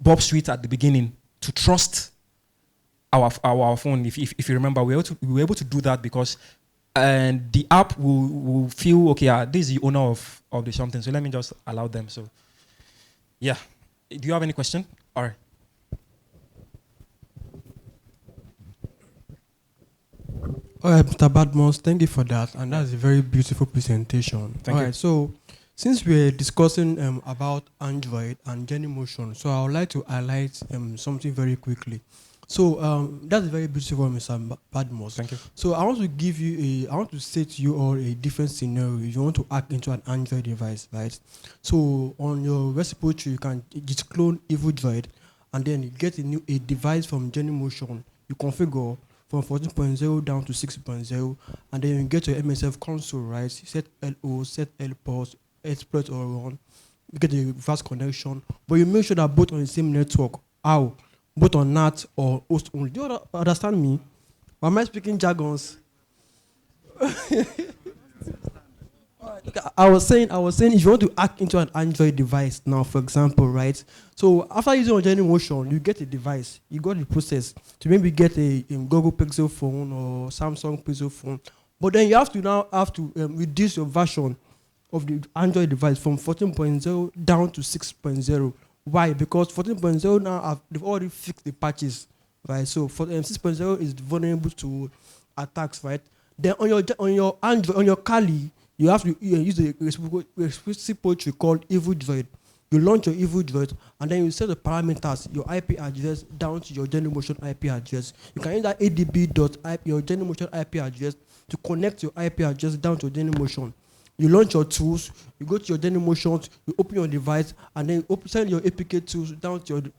Bob Suite at the beginning to trust our phone. If you remember, we were able to do that because the app will feel, okay, this is the owner of the something, so let me just allow them. So, yeah. Do you have any question? All right. All right, Mr. Badmos, thank you for that. And that's a very beautiful presentation. Thank you. All right, so since we're discussing about Android and Genymotion, so I would like to highlight something very quickly. So that's very beautiful, Mr. Badmos. Thank you. So I want to say to you all a different scenario. You want to hack into an Android device, right? So on your repository, you can just clone EvilDroid, and then you get a device from Genymotion. You configure. from 14.0 down to 6.0, and then you get your MSF console, right? Set LO, set LPOS, exploit or run. You get a fast connection, but you make sure that both on the same network. How? Both on NAT or host only. Do you understand me? Or am I speaking jargons? I was saying, if you want to hack into an Android device now, for example, right? So after using Genymotion, you get a device, you got the process to maybe get a Google Pixel phone or Samsung Pixel phone, but then you have to reduce your version of the Android device from 14.0 down to 6.0. Why? Because 14.0 now they've already fixed the patches, right? So for 6.0 is vulnerable to attacks, right? Then on your Android, on your Kali, you have to use a recipe called evil droid. You launch your evil droid, and then you set the parameters, your IP address down to your Genymotion IP address. You can use that adb.ip, your Genymotion IP address, to connect your IP address down to Genymotion. You launch your tools, you go to your Genymotion, you open your device, and then send your APK tools down to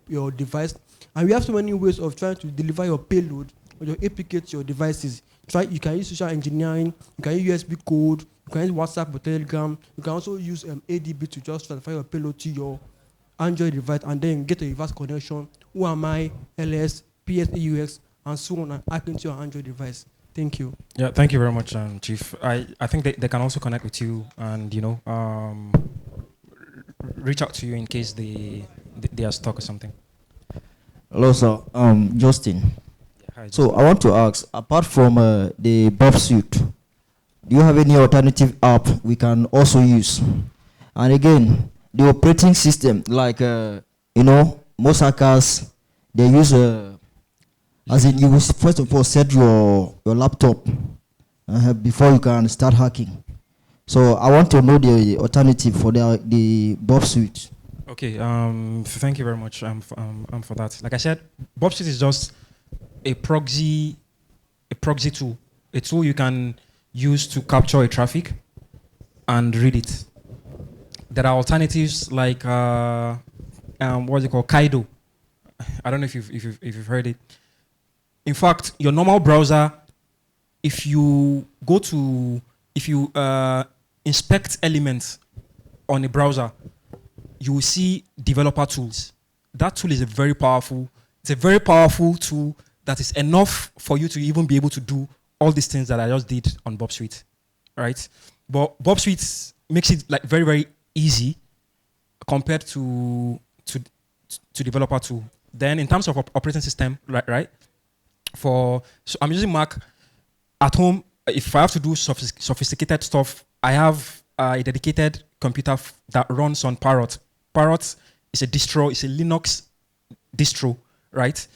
your device. And we have so many ways of trying to deliver your payload or your APK to your devices. You can use social engineering, you can use USB code, you can use WhatsApp or Telegram, you can also use ADB to just transfer your payload to your Android device and then get a reverse connection, UMI, LS, PSAUX, and so on, and hack into your Android device. Thank you. Yeah, thank you very much, Chief. I think they can also connect with you and, reach out to you in case they are stuck or something. Hello, sir. Justin. Hi, So I want to ask, apart from the Bob suite, do you have any alternative app we can also use? And again, the operating system, like most hackers, they use as in you will first of all set your laptop before you can start hacking. So I want to know the alternative for the Bob suite. Okay. Thank you very much for that. Like I said, Bob suite is just a proxy tool, a tool you can use to capture a traffic and read it. There are alternatives like what's it called, Kaido. I don't know if you've heard it. In fact, your normal browser, if you inspect elements on a browser, you will see developer tools. That tool is a very powerful tool that is enough for you to even be able to do all these things that I just did on Bob Suite, right? But Bob Suite makes it like very, very easy compared to developer tool. Then in terms of operating system, right? So I'm using Mac at home. If I have to do sophisticated stuff, I have a dedicated computer that runs on Parrot. Parrot is a distro, it's a Linux distro, right?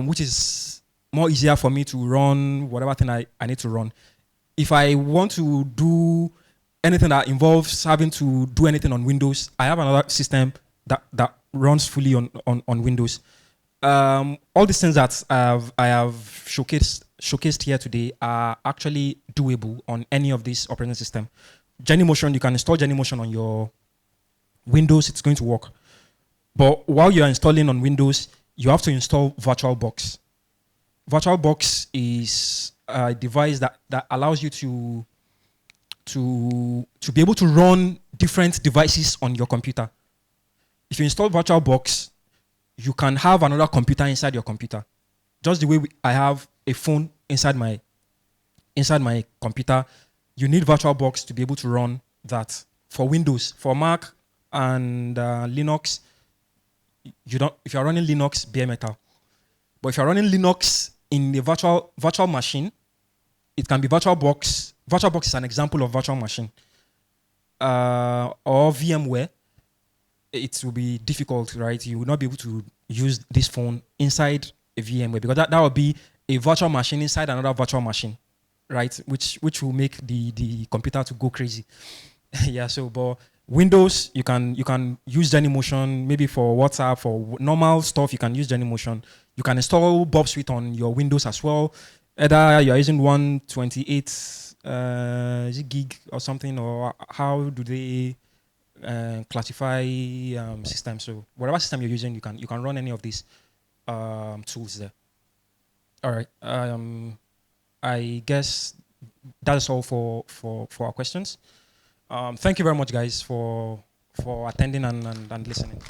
Which is more easier for me to run whatever thing I need to run. If I want to do anything that involves having to do anything on Windows, I have another system that runs fully on Windows. All these things that I have showcased here today are actually doable on any of these operating systems. Genymotion, you can install Genymotion on your Windows, it's going to work. But while you're installing on Windows, you have to install VirtualBox. VirtualBox is a device that allows you to be able to run different devices on your computer. If you install VirtualBox, you can have another computer inside your computer. Just the way I have a phone inside my computer, you need VirtualBox to be able to run that. For Windows, for Mac and Linux, you don't. If you're running Linux, bare metal. But if you're running Linux in the virtual machine, it can be VirtualBox. VirtualBox is an example of virtual machine. Or VMware. It will be difficult, right? You will not be able to use this phone inside a VMware because that would be a virtual machine inside another virtual machine, right? Which will make the computer to go crazy. Yeah. So, but Windows, you can use Genymotion maybe for WhatsApp, for normal stuff. You can use Genymotion. You can install Bob Suite on your Windows as well. Either you are using 128 is it gig or something, or how do they classify systems? So whatever system you're using, you can run any of these tools there. All right. I guess that's all for our questions. Thank you very much, guys, for attending and listening.